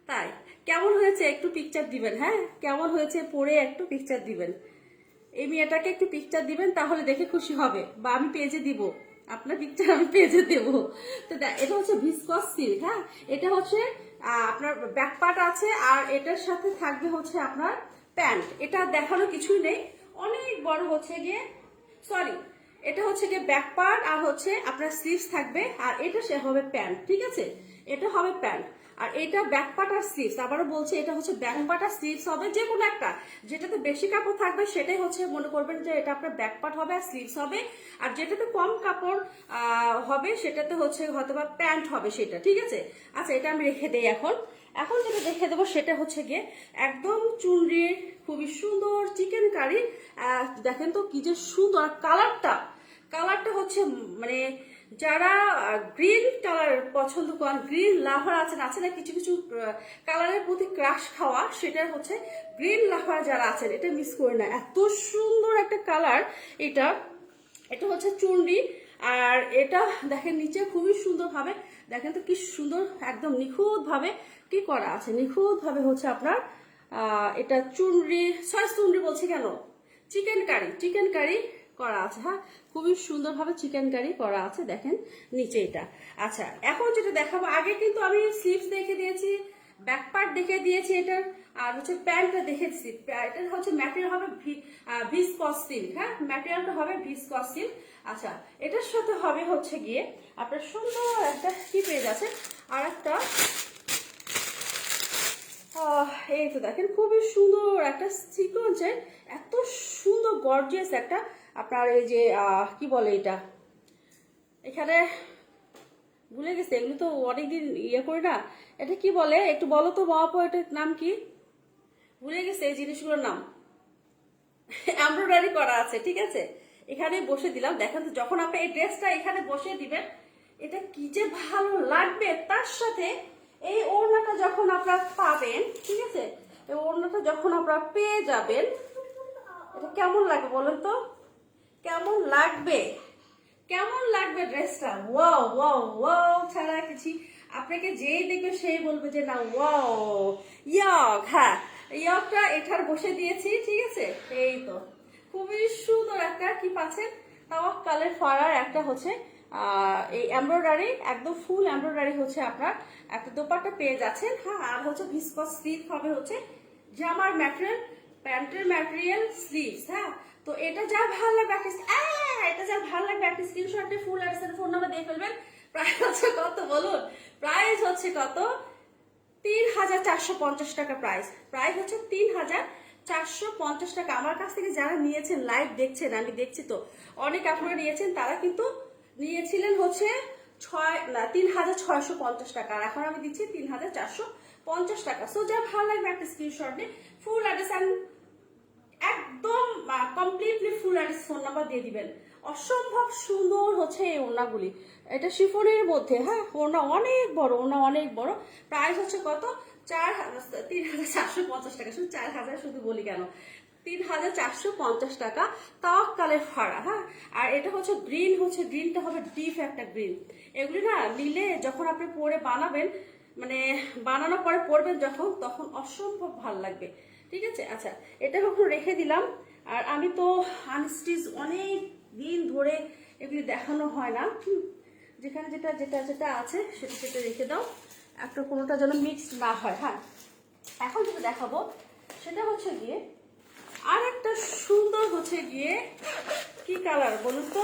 তাই কেমন হয়েছে একটু পিকচার দিবেন। হ্যাঁ, কেমন হয়েছে পরে একটু পিকচার দিবেন, এই মেয়েটাকে একটু পিকচার দিবেন, তাহলে দেখে খুশি হবে, বা আমি পেজে দিব, আপনার পিকচার আমি পেজে দেব। তো এটা হচ্ছে ভিসকস সিল্ক। হ্যাঁ, এটা হচ্ছে আপনার ব্যাক পার্ট আছে, আর এটার সাথে থাকবে হচ্ছে আপনার প্যান্ট। এটা দেখানো কিছুই নেই, অনেক বড় হচ্ছে গিয়ে, সরি, এটা হচ্ছে গিয়ে ব্যাক পার্ট, আর হচ্ছে আপনার স্লিভস থাকবে, আর এটা সে হবে প্যান্ট, ঠিক আছে? এটা হবে প্যান্ট। আর এটা ব্যাক পার্ট আর স্লিভস, আবারও বলছি এটা হচ্ছে ব্যাক পার্ট আর স্লিভস হবে, যে কোনো একটা, যেটাতে বেশি কাপড় থাকবে সেটাই হচ্ছে মনে করবেন যে এটা আপনার ব্যাক পার্ট হবে আর স্লিভস হবে, আর যেটাতে কম কাপড় হবে সেটাতে হচ্ছে হয়তো বা প্যান্ট হবে সেটা, ঠিক আছে। আচ্ছা এটা আমি রেখে দেই। এখন যেটা দেখে দেবো সেটা হচ্ছে গিয়ে একদম চুনরির খুবই সুন্দর চিকেন কারি। দেখেন তো কি যে সুন্দর কালারটা হচ্ছে মানে যারা গ্রিন কালার পছন্দ করেন, গ্রিন লাভার আছে না কিছু কিছু কালারের প্রতি ক্রাশ খাওয়া, সেটা হচ্ছে গ্রিন লাভার যারা আছেন এটা মিস করে না। এত সুন্দর একটা কালার এটা হচ্ছে চুনরি। আর এটা দেখেন নিচে খুবই সুন্দর ভাবে, দেখেন তো কি সুন্দর একদম নিখুঁত ভাবে কি করা আছে, নিখুঁত ভাবে হচ্ছে আপনার এটা চুনরি, চুনরি বলছি কেন, চিকেন কারি করা আছে। হ্যাঁ, খুবই সুন্দরভাবে চিকেন কারি করা আছে, দেখেন নিচে এটা। আচ্ছা এখন যেটা দেখাবো, আগে কিন্তু আমি স্লিভস দেখে দিয়েছি, ব্যাক পার্ট দেখে দিয়েছি এটার, আর হচ্ছে প্যান্টটা দেখে দিচ্ছি। এটা হচ্ছে ম্যাটেরিয়াল হবে ভিসকস সিল্ক। হ্যাঁ, ম্যাটেরিয়ালটা হবে ভিসকস সিল্ক। আচ্ছা এটার সাথে হবে হচ্ছে গিয়ে আপনার সুন্দর একটা কি পেয়ে যাচ্ছে, আর একটা এই তো দেখেন খুবই সুন্দর একটা সিকোয়েন্সের, এত সুন্দর গর্জিয়াস একটা আপনার এই যে কি বলে এটা, এখানে ভুলে গেছে, এগুলো তো অনেকদিন ইয়ে করে না, এটা কি বলে একটু বলো তো বাবা, এটার নাম কি, ভুলে গেছে এই জিনিসগুলোর নাম। এমব্রয়ডারি করা আছে, ঠিক আছে, এখানে বসে দিলাম। দেখেন তো যখন আপনি এই ড্রেসটা এখানে বসে দিবেন এটা কি যে ভালো লাগবে, তার সাথে এই ওড়নাটা যখন আপনারা পাবেন, ঠিক আছে, এই ওড়নাটা যখন আপনারা পেয়ে যাবেন এটা কেমন লাগবে বলেন তো, কেমন লাগবে ড্রেসটা, ওয়াও ওয়াও ওয়াও ছাড়া কিছু, আপনাকে যেই দেখবে সেই বলবে যে না ওয়াও ইয়ক। হ্যাঁ, ইয়কটা এটার বসে দিয়েছি, ঠিক আছে। এই তো খুবই সুন্দর একটা কি পাচ্ছেন, তাওয়াক্কালের ফাড়ার একটা হচ্ছে এই এমব্রয়ডারি, একদম ফুল এমব্রয়ডারি হচ্ছে আপনার একটা দোপাট্টা পেয়ে যাচ্ছেন। হ্যাঁ, আর হচ্ছে ভিসকস সিল্ক হবে হচ্ছে জামার ম্যাটেরিয়াল, প্যান্টের ম্যাটেরিয়াল, স্লিভস। হ্যাঁ, তো এটা যা ভালো লাগবে একটা স্ক্রিনশটে ফুল অ্যাড্রেস ফোন নাম্বার দিয়ে ফেলবেন। প্রাইস হচ্ছে কত বলুন, প্রাইস হচ্ছে কত, ৩,৪৫০ টাকা প্রাইস হচ্ছে ৩,৪৫০ টাকা। আমার কাছ থেকে যারা নিয়েছেন, লাইভ দেখছেন, আমি দেখছি তো অনেক আপনারা নিয়েছেন, তারা কিন্তু নিয়েছিলেন হচ্ছে ৩,৬৫০ টাকা, আর এখন আমি দিচ্ছি ৩,৪৫০ টাকা। সো যা ভালো লাগবে একটা স্ক্রিনশট নিয়ে ফুল অ্যাড্রেস একদম completely full address phone number দিয়ে দিবেন। অসম্ভব সুন্দর হচ্ছে এই ওড়নাগুলি, এটা শিফনের মধ্যে। হ্যাঁ, ওড়না অনেক বড়, প্রাইস হচ্ছে কত, ৩,৪৫০ টাকা, শুধু ৪,০০০ শুধু বলি কেন, ৩,৪৫০ টাকা তাওয়াক্কালের ফাড়া। হ্যাঁ, আর এটা হচ্ছে গ্রিনটা হবে ডিপ একটা গ্রিন। এগুলি না নিলে যখন আপনি পরে বানাবেন, মানে বানানোর পরে পরবেন যখন, তখন অসম্ভব ভালো লাগবে, ঠিক আছে। আচ্ছা এটা কখনো রেখে দিলাম, আর আমি তো আনস্টিচ অনেক দিন ধরে এগুলি দেখানো হয় না, যেখানে যেটা আছে সেটা রেখে দাও, একটা কোনোটা যেন মিক্স না হয়। হ্যাঁ, এখন যেটা দেখাবো সেটা হচ্ছে গিয়ে আর একটা সুন্দর হচ্ছে গিয়ে কি কালার বলুন তো,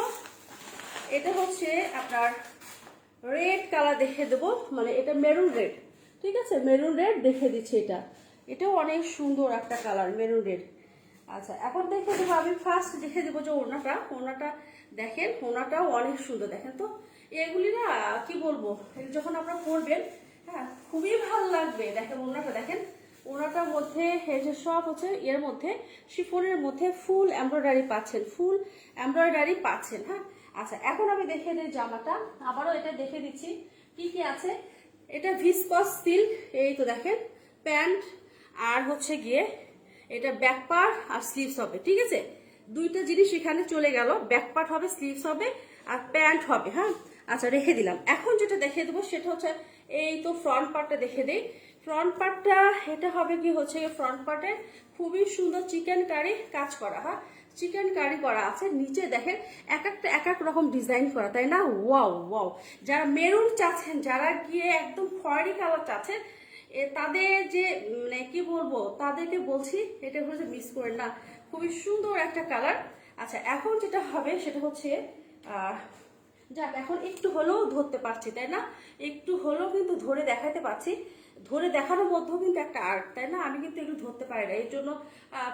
এটা হচ্ছে আপনার রেড কালার দেখে দেবো, মানে এটা মেরুন রেড, ঠিক আছে, মেরুন রেড দেখে দিচ্ছি। এটাও অনেক সুন্দর একটা কালার, মেরুন রেড। আচ্ছা এখন দেখে দেবো, আমি ফার্স্ট দেখে দেবো যে ওড়নাটা দেখেন, ওড়নাটাও অনেক সুন্দর। দেখেন তো এগুলি না কি বলবো, যখন আপনারা পরবেন, হ্যাঁ খুবই ভালো লাগবে। দেখেন ওড়নাটা, দেখেন ওড়নাটার মধ্যে এই যে সব হচ্ছে এর মধ্যে শিফনের মধ্যে ফুল এমব্রয়ডারি পাচ্ছেন। হ্যাঁ, আচ্ছা এখন আমি দেখে দিই জামাটা, আবারও এটা দেখে দিচ্ছি কি কি আছে। এটা ভিসকস সিল্ক, এই তো দেখেন প্যান্ট, আর হচ্ছে গিয়ে এটা ব্যাক পার্ট আর স্লিভস হবে, ঠিক আছে, দুইটা জিনিস এখানে চলে গেল, ব্যাক পার্ট হবে, স্লিভস হবে, আর প্যান্ট হবে। হ্যাঁ, আচ্ছা রেখে দিলাম। এখন যেটা দেখিয়ে দেবো সেটা হচ্ছে এই তো ফ্রন্ট পার্টটা দেখে দিই। ফ্রন্ট পার্টটা এটা হবে কি হচ্ছে ফ্রন্ট পার্টে খুবই সুন্দর চিকেন কারি কাজ করা। হ্যাঁ, চিকেন কারি করা আছে, নিচে দেখেন এক এক রকম ডিজাইন করা, তাই না, ওয়াও। যারা মেরুন চাচ্ছেন, যারা গিয়ে একদম খয়েরি কালার চাচ্ছেন, তাদের যে মানে কি বলবো, তাদেরকে বলছি এটা হচ্ছে মিস করেন না, খুবই সুন্দর একটা কালার। আচ্ছা এখন যেটা হবে সেটা হচ্ছে যাক, এখন একটু হলেও ধরতে পারছি, তাই না? একটু হলেও কিন্তু ধরে দেখাতে পারছি। ধরে দেখানোর মধ্যেও কিন্তু একটা আর্ট, তাই না? আমি কিন্তু একটু ধরতে পারি না, এর জন্য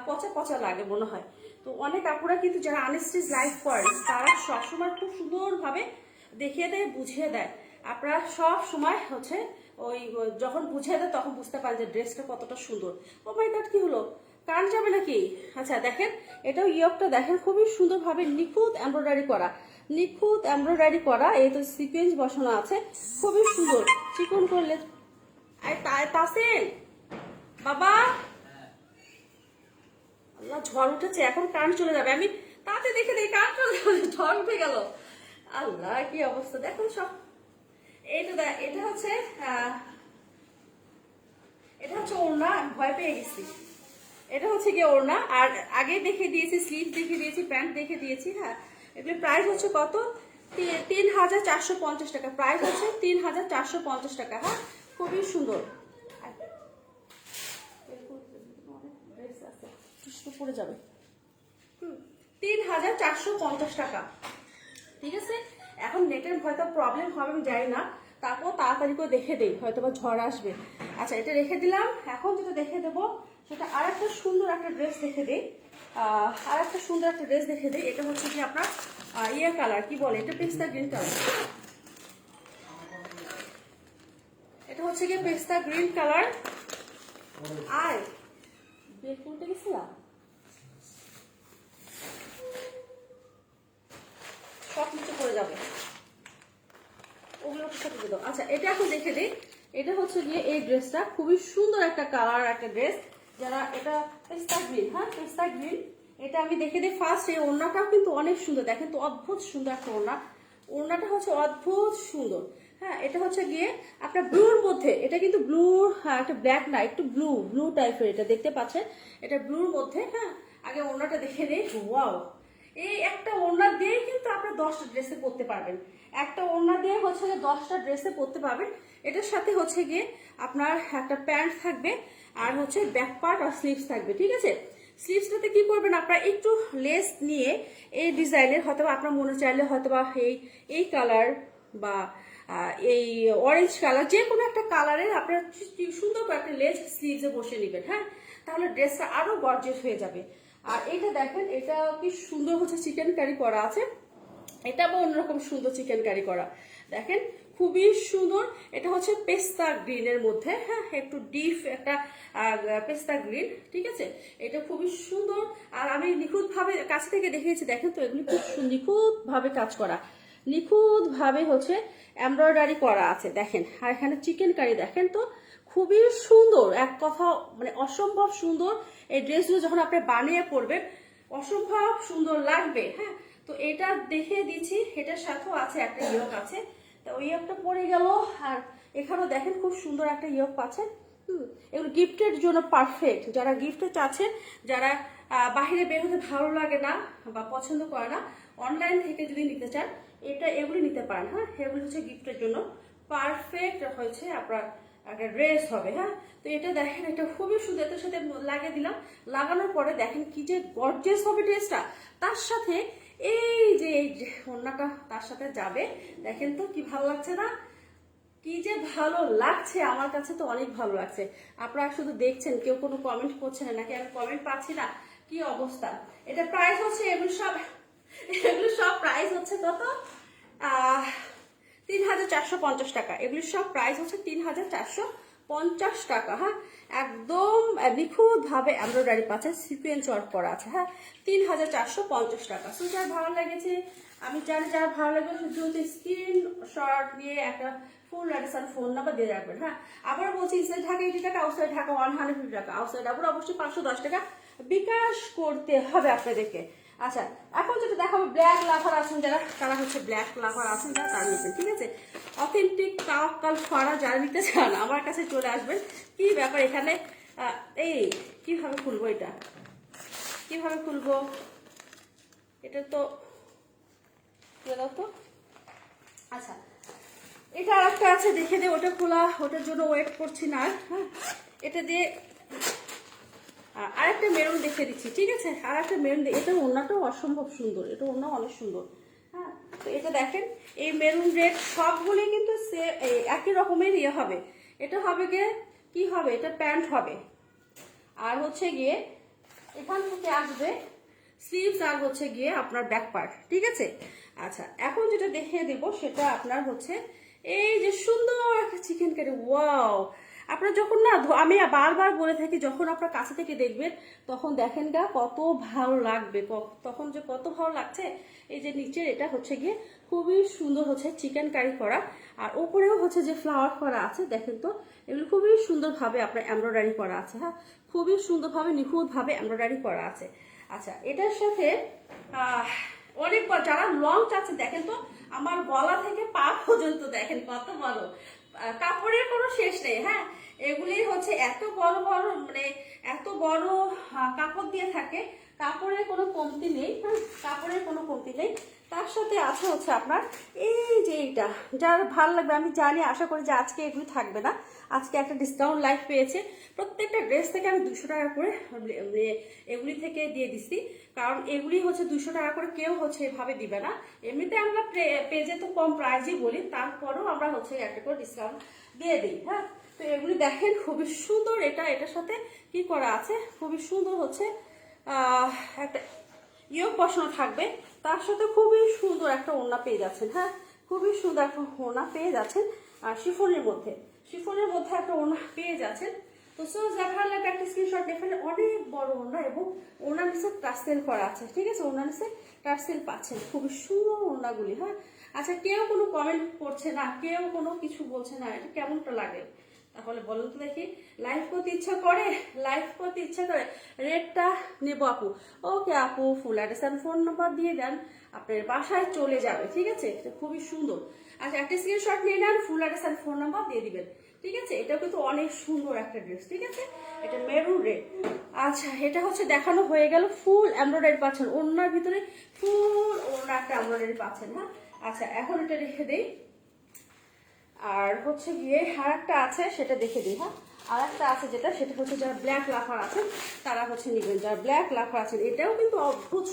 পচা পচা লাগে মনে হয়। তো অনেক আপুরা কিন্তু যারা আনস্টিচ লাইভ করেন তারা সবসময় খুব সুন্দরভাবে দেখিয়ে দেয়, বুঝিয়ে দেয়। আপনারা সব সময় হচ্ছে ওই যখন বুঝিয়ে দেয় তখন বুঝতে পারেন যে ড্রেসটা কতটা সুন্দর। ও মাই গড, কি হলো? কারেন্ট যাবে নাকি? আচ্ছা দেখেন, এটাও ইয়কটা দেখেন খুবই সুন্দরভাবে নিখুঁত এমব্রয়ডারি করা, নিখুঁত এমব্রয়ডারি করা। এই তো সিকোয়েন্স বসানো আছে, খুবই সুন্দর চিকন করলে। তাসেন বাবা, আল্লাহ ঝড় উঠেছে, এখন কারেন্ট চলে যাবে। আমি তাতে দেখে দিই কারেন্ট চলে যাবে, ঝড় উঠে গেল। আল্লাহ কি অবস্থা দেখুন সব। এটা হচ্ছে এটা হচ্ছে ওড়না, ভয় পেয়ে গেছি। এটা হচ্ছে গিয়ে ওড়না, আর আগে দেখে দিয়েছি স্লিভ দেখে দিয়েছি, প্যান্ট দেখে দিয়েছি। হ্যাঁ, এগুলো প্রাইস হচ্ছে কত? 3,450 টাকা। প্রাইস হচ্ছে 3,450 টাকা। হ্যাঁ, খুবই সুন্দর। পড়ে যাবে। 3,450 টাকা, ঠিক আছে। এখন নেটের হয়তো প্রবলেম হবে আমি জানি না, তারপর তাড়াতাড়ি করে দেখে দিই, হয়তো বা ঝড় আসবে। আচ্ছা, এটা রেখে দিলাম। এখন যেটা দেখে দেবো সেটা আর একটা সুন্দর একটা ড্রেস দেখে দিই। আর একটা সুন্দর একটা ড্রেস দেখে দিই। এটা হচ্ছে কি আপনার ইয়ে কালার, কি বলে এটা, পেস্তা গ্রিন কালার। এটা হচ্ছে কি পেস্তা গ্রিন কালার। আর বের করতে গেছিলাম সব নিচে পড়ে যাবে, ওগুলো সাথে দাও। আচ্ছা, এটা এখন দেখে দিই। এটা হচ্ছে গিয়ে এই ড্রেসটা খুবই সুন্দর একটা কালার, একটা ড্রেস। যারা এটা পেস্তা গ্রিন, হ্যাঁ পেস্তা গ্রিন, এটা আমি দেখে দিই ফার্স্ট। এই ওড়নাটাও কিন্তু অনেক সুন্দর, দেখেন তো অদ্ভুত সুন্দর একটা ওড়না। ওড়নাটা হচ্ছে অদ্ভুত সুন্দর। হ্যাঁ, এটা হচ্ছে গিয়ে আপনার ব্লুর মধ্যে, এটা কিন্তু ব্লু, হ্যাঁ একটা ব্ল্যাক না, একটু ব্লু ব্লু টাইপের এটা দেখতে পাচ্ছেন, এটা ব্লুর মধ্যে। হ্যাঁ, আগে ওড়নাটা দেখে দিই। ওয়াও, এই একটা ওড়না দিয়ে কিন্তু আপনার 10টা ড্রেসে পরতে পারবেন। একটা ওড়না দিয়ে হচ্ছে গিয়ে 10টা ড্রেসে পরতে পারবেন। এটার সাথে হচ্ছে গিয়ে আপনার একটা প্যান্ট থাকবে, আর হচ্ছে ব্যাক পার্ট আর স্লিভস থাকবে, ঠিক আছে। স্লিভসটাতে কি করবেন আপনার, একটু লেস নিয়ে এই ডিজাইনের, হয়তো আপনার মনে চাইলে হয়তো বা এই কালার বা এই অরেঞ্জ কালার, যে কোনো একটা কালারের আপনার সুন্দর করে একটা লেস স্লিভসে বসে নেবেন। হ্যাঁ, তাহলে ড্রেসটা আরো গর্জিয়াস হয়ে যাবে। আর এটা দেখেন, এটা কি সুন্দর হচ্ছে চিকেন কারি করা আছে। এটা আবার অন্যরকম সুন্দর চিকেন কারি করা, দেখেন খুবই সুন্দর। এটা হচ্ছে পেস্তা গ্রিনের মধ্যে, হ্যাঁ একটু ডিপ একটা পেস্তা গ্রিন, ঠিক আছে। এটা খুবই সুন্দর। আর আমি নিখুঁত ভাবে কাছ থেকে দেখিয়েছি, দেখেন তো এগুলি খুব নিখুঁত ভাবে কাজ করা, নিখুঁত ভাবে হচ্ছে এমব্রয়ডারি করা আছে, দেখেন। আর এখানে চিকেন কারি দেখেন তো, খুবই সুন্দর, এক কথা মানে অসম্ভব সুন্দর। এই ড্রেসগুলো যখন আপনি বানিয়ে পরবেন অসম্ভব সুন্দর লাগবে। হ্যাঁ, তো এটা দেখিয়ে দিচ্ছি, এটার সাথেও আছে একটা ইয়ক আছে, তো ওই ইয়কটা পরে গেল। আর এখানেও দেখেন খুব সুন্দর একটা ইয়ক পাচ্ছেন। এগুলো গিফটের জন্য পারফেক্ট, যারা গিফটে চাচ্ছেন, যারা বাহিরে বের হতে ভালো লাগে না বা পছন্দ করে না, অনলাইন থেকে যদি নিতে চান এগুলি নিতে পারেন। হ্যাঁ, এগুলি হচ্ছে গিফটের জন্য পারফেক্ট হয়েছে আপনার একটা ড্রেস হবে। হ্যাঁ, তো এটা দেখেন, এটা খুবই সুন্দর, এটার সাথে লাগিয়ে দিলাম। লাগানোর পরে দেখেন কি যে গর্জিয়াস হবে ড্রেসটা। তার সাথে এই যে ওড়নাটা তার সাথে যাবে, দেখেন তো কি ভালো লাগছে না, কি যে ভালো লাগছে, আমার কাছে তো অনেক ভালো লাগছে। আপনারা শুধু দেখছেন, কেউ কোনো কমেন্ট করছেন না, নাকি আমি কমেন্ট পাচ্ছি না, কি অবস্থা। এটা প্রাইস হচ্ছে, এগুলো সব প্রাইস হচ্ছে কত, 3,450 টাকা। এগুলি সব প্রাইস হচ্ছে 3,450 টাকা। হ্যাঁ, একদম নিখুঁত ভাবে এমব্রয়ডারি পাচ্ছে, সিকোয়েন্স ওয়ার্ক করা আছে। হ্যাঁ, 3,450 টাকা। সো যারা ভালো লেগেছে, আমি জানি যারা ভালো লাগবে দ্রুত স্ক্রিনশট নিয়ে একটা ফুল অ্যাড্রেস আর ফোন নাম্বার দিয়ে রাখবেন। হ্যাঁ, আবার বলছি, ইনসাইড ঢাকা 80 টাকা, আউটসাইড ঢাকা 150 টাকা। আউটসাইড আবার অবশ্যই 510 টাকা বিকাশ করতে হবে আপনাদেরকে। আচ্ছা, এখন যেটা দেখাবো, ব্ল্যাক লাভার আছেন যারা, তারা হচ্ছে ব্ল্যাক লাভার আছেন যারা, তারা নিচ্ছেন, ঠিক আছে। অথেন্টিক তাওয়াক্কাল ফারা যারা নিতে চান আমার কাছে চলে আসবেন। কি ব্যাপার এখানে, এই কিভাবে খুলবো, এটা কিভাবে খুলবো, এটা তো খুলে দাও তো। আচ্ছা, এটা আর একটা আছে, দেখে দে, ওটা খোলা, ওটার জন্য ওয়েট করছি না। হ্যাঁ, এটা দিয়ে আরেকটা মেরুন দেখে দিচ্ছি, ঠিক আছে। আর একটা মেরুন, এটা ওড়নাটাও অসম্ভব সুন্দর, এটা ওড়না অনেক সুন্দর। হ্যাঁ, তো তো এটা দেখেন এই মেরুন রেড সবগুলি কিন্তু একই রকমের ইয়ে হবে। এটা হবে গিয়ে কি হবে, এটা প্যান্ট হবে। আর হচ্ছে গিয়ে এখান থেকে আসবে স্লিভস আর হচ্ছে গিয়ে আপনার ব্যাক পার্ট, ঠিক আছে। আচ্ছা এখন যেটা দেখিয়ে দেব সেটা আপনার হচ্ছে এই যে সুন্দর একটা চিকেন কারি। ওয়াও, আপনার যখন না আমি বারবার বলে থাকি যখন আপনার কাছে থেকে দেখবেন তখন দেখেন গা কত ভালো লাগবে, তখন যে কত ভালো লাগছে। এই যে নিচের এটা হচ্ছে গিয়ে খুবই সুন্দর হচ্ছে চিকেন কারি করা, আর উপরেও হচ্ছে যে ফ্লাওয়ার করা আছে দেখেন তো, এগুলো খুবই সুন্দরভাবে আপনার এমব্রয়ডারি করা আছে। হ্যাঁ, খুবই সুন্দরভাবে নিখুঁতভাবে এমব্রয়ডারি করা আছে। আচ্ছা এটার সাথে অনেক যারা লং চাচ্ছে দেখেন তো, আমার গলা থেকে পা পর্যন্ত দেখেন কত বড়, কাপড়ের কোনো শেষ নেই। হ্যাঁ, এগুলি হচ্ছে এত বড় বড় মানে এত বড় কাপড় দিয়ে থাকে, কাপড়ের কোনো কমতি নেই। হ্যাঁ, কাপড়ের কোনো কমতি নেই। তার সাথে আছে হচ্ছে আপনার এই যে এইটা, যার ভালো লাগবে আমি জানি, আশা করি যে আজকে এগুলি থাকবে না, আজকে একটা ডিসকাউন্ট লাইফ পেয়েছে। প্রত্যেকটা ড্রেস থেকে আমি 200 টাকা করে এগুলি থেকে দিয়ে দিচ্ছি, কারণ এগুলি হচ্ছে 200 টাকা করে কেউ হচ্ছে এভাবে দিবে না। এমনিতে আমরা পেজে তো কম প্রাইসই বলি, তারপরেও আমরা হচ্ছে একটা করে ডিসকাউন্ট দিয়ে দিই। হ্যাঁ, তো এগুলি দেখেন খুবই সুন্দর। এটার সাথে কি করা আছে, খুবই সুন্দর হচ্ছে একটা ইয়োগ বসানো থাকবে, তার সাথে খুবই সুন্দর একটা ওড়না পেয়ে যাচ্ছেন। হ্যাঁ, খুবই সুন্দর একটা ওড়না পেয়ে যাচ্ছেন, আর শিফনের মধ্যে একটা ওড়না পেয়ে যাচ্ছেন। তো ভালো লাগবে একটা স্ক্রিনশট দেখেন, অনেক বড় ওড়না এবং ওড়নার নিচে টার্সেল করা আছে, ঠিক আছে, ওড়নার নিচে টার্সেল পাচ্ছেন। খুবই সুন্দর ওড়নাগুলি। হ্যাঁ, আচ্ছা কেউ কোনো কমেন্ট করছে না, কেউ কোনো কিছু বলছে না, এটা কেমনটা লাগে তাহলে বলুন তো দেখি। লাইভ করতে ইচ্ছা করে, রেটটা নেবো আপু। ওকে আপু, ফুল অ্যাড্রেস আর ফোন নাম্বার দিয়ে দেন, আপনার বাসায় চলে যাবে, ঠিক আছে। এটা খুবই সুন্দর। আচ্ছা একটা স্ক্রিনশট নিয়ে নেন, ফুল অ্যাড্রেস আর ফোন নাম্বার দিয়ে দিবেন, ঠিক আছে। এটাও কিন্তু অনেক সুন্দর একটা ড্রেস, ঠিক আছে। এটা মেরুন রেড। আচ্ছা এটা হচ্ছে দেখানো হয়ে গেল, ফুল এমব্রয়ডারি পাচ্ছেন ওড়নার ভিতরে, ফুল ওড়না একটা এমব্রয়ডারি পাচ্ছেন। হ্যাঁ, আচ্ছা এখন এটা রেখে দেই। আর হচ্ছে গিয়ে আর একটা আছে সেটা দেখে দিই। হ্যাঁ, আর একটা আছে সেটা হচ্ছে যারা ব্ল্যাক লাফার আছেন তারা হচ্ছে নেবেন, যারা ব্ল্যাক লাফার আছেন। এটাও কিন্তু অদ্ভুত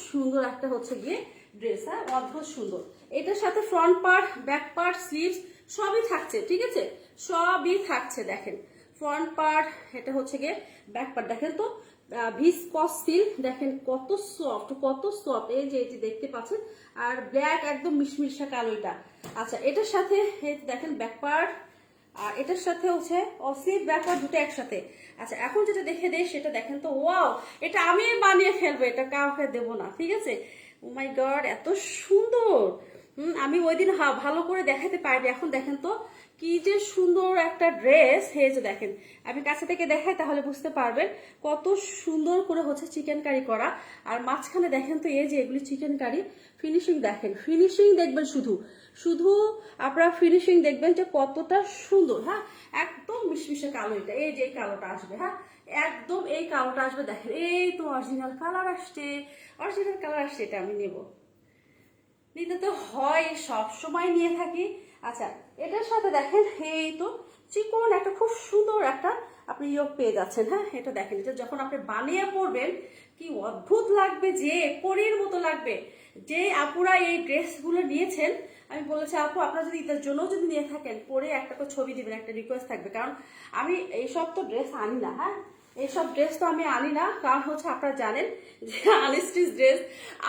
সুন্দর একটা হচ্ছে গিয়ে ড্রেস। হ্যাঁ, অদ্ভুত সুন্দর। এটার সাথে front part, back part, sleeves সবই থাকছে, ঠিক আছে, সবই থাকছে। দেখেন ফ্রন্ট পার্ট, এটা হচ্ছে গিয়ে ব্যাক পার্ট, দেখেন তো ভিসকস সিল্ক, দেখেন কত সফট, এই যে দেখতে পাচ্ছেন। আর ব্ল্যাক একদম মিশমিশা কালো এটা। আচ্ছা এটার সাথে দেখেন ব্যাক পার্ট, আর এটার সাথে হচ্ছে স্লিভ ব্যাক পার্ট দুটো একসাথে। আচ্ছা এখন যেটা দেখে দেয় সেটা দেখেন তো, ওয়াও, এটা আমি বানিয়ে ফেলবো, এটা কাউকে দেবো না, ঠিক আছে। ও মাই গড, এত সুন্দর। আমি ওই দিন ভালো করে দেখাতে পারিনি, এখন দেখেন তো কি যে সুন্দর একটা ড্রেস। এই যে দেখেন, আমি কাছে থেকে দেখাই তাহলে বুঝতে পারবেন কত সুন্দর করে হচ্ছে চিকেন কারি করা। আর মাঝখানে দেখেন তো এই যে এগুলি চিকেন কারি ফিনিশিং দেখেন, ফিনিশিং দেখবেন, শুধু আপনারা ফিনিশিং দেখবেন যে কতটা সুন্দর। হ্যাঁ, একদম মিশমিশে কালো, এটা এই যে কালোটা আসবে। হ্যাঁ, একদম এই কালোটা আসবে। দেখেন এই তো অরিজিনাল কালার আসছে, এটা আমি নেবো, নিতে তো হয়, সব সময় নিয়ে থাকি। আচ্ছা এটার সাথে দেখেন এই তো চিকন একটা খুব সুন্দর একটা আপনি ইয়োগ পেয়ে যাচ্ছেন। হ্যাঁ, এটা দেখেন, এটা যখন আপনি বানিয়ে পরবেন কি অদ্ভুত লাগবে, যে পরীর মতো লাগবে। যে আপুরা এই ড্রেসগুলো নিয়েছেন, আমি বলেছি আপু আপনারা যদি ঈদের জন্য যদি নিয়ে থাকেন, পরে একটা করে ছবি দিবেন, একটা রিকোয়েস্ট থাকবে, কারণ আমি এইসব তো ড্রেস আনি না। হ্যাঁ, এইসব ড্রেস তো আমি আনি না, কারণ হচ্ছে আপনারা জানেন যে আনস্টিচ ড্রেস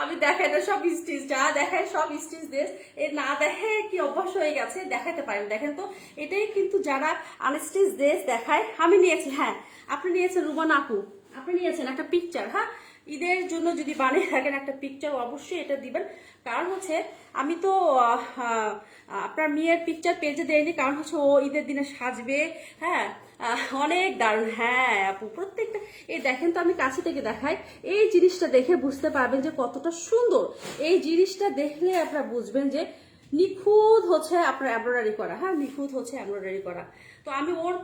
আমি দেখাই না, সব স্টিচ, যা দেখায় সব স্টিচ ড্রেস। এ না দেখে কি অভ্যাস হয়ে গেছে, দেখাতে পারেন। দেখেন তো এটাই কিন্তু যারা আনস্টিচ ড্রেস দেখায়, আমি নিয়েছি। হ্যাঁ, আপনি নিয়েছেন রুবানা আপু, আপনি নিয়েছেন একটা পিকচার। হ্যাঁ, ঈদের জন্য যদি বানিয়ে থাকেন একটা পিকচার অবশ্যই এটা দিবেন, কারণ হচ্ছে আমি তো আপনার মেয়ের পিকচার পেজে দেয়নি, কারণ হচ্ছে ও ঈদের দিনে সাজবে। হ্যাঁ, অনেক দারুণ। হ্যাঁ আপু, প্রত্যেকটা এই দেখেন তো, আমি কাছে থেকে দেখাই, এই জিনিসটা দেখে বুঝতে পারবেন যে কতটা সুন্দর। এই জিনিসটা দেখলে আপনারা বুঝবেন যে নিখুঁত হচ্ছে আপনার এমব্রয়ডারি করা। হ্যাঁ, নিখুঁত হচ্ছে এমব্রয়ডারি করা। তো আমি ওর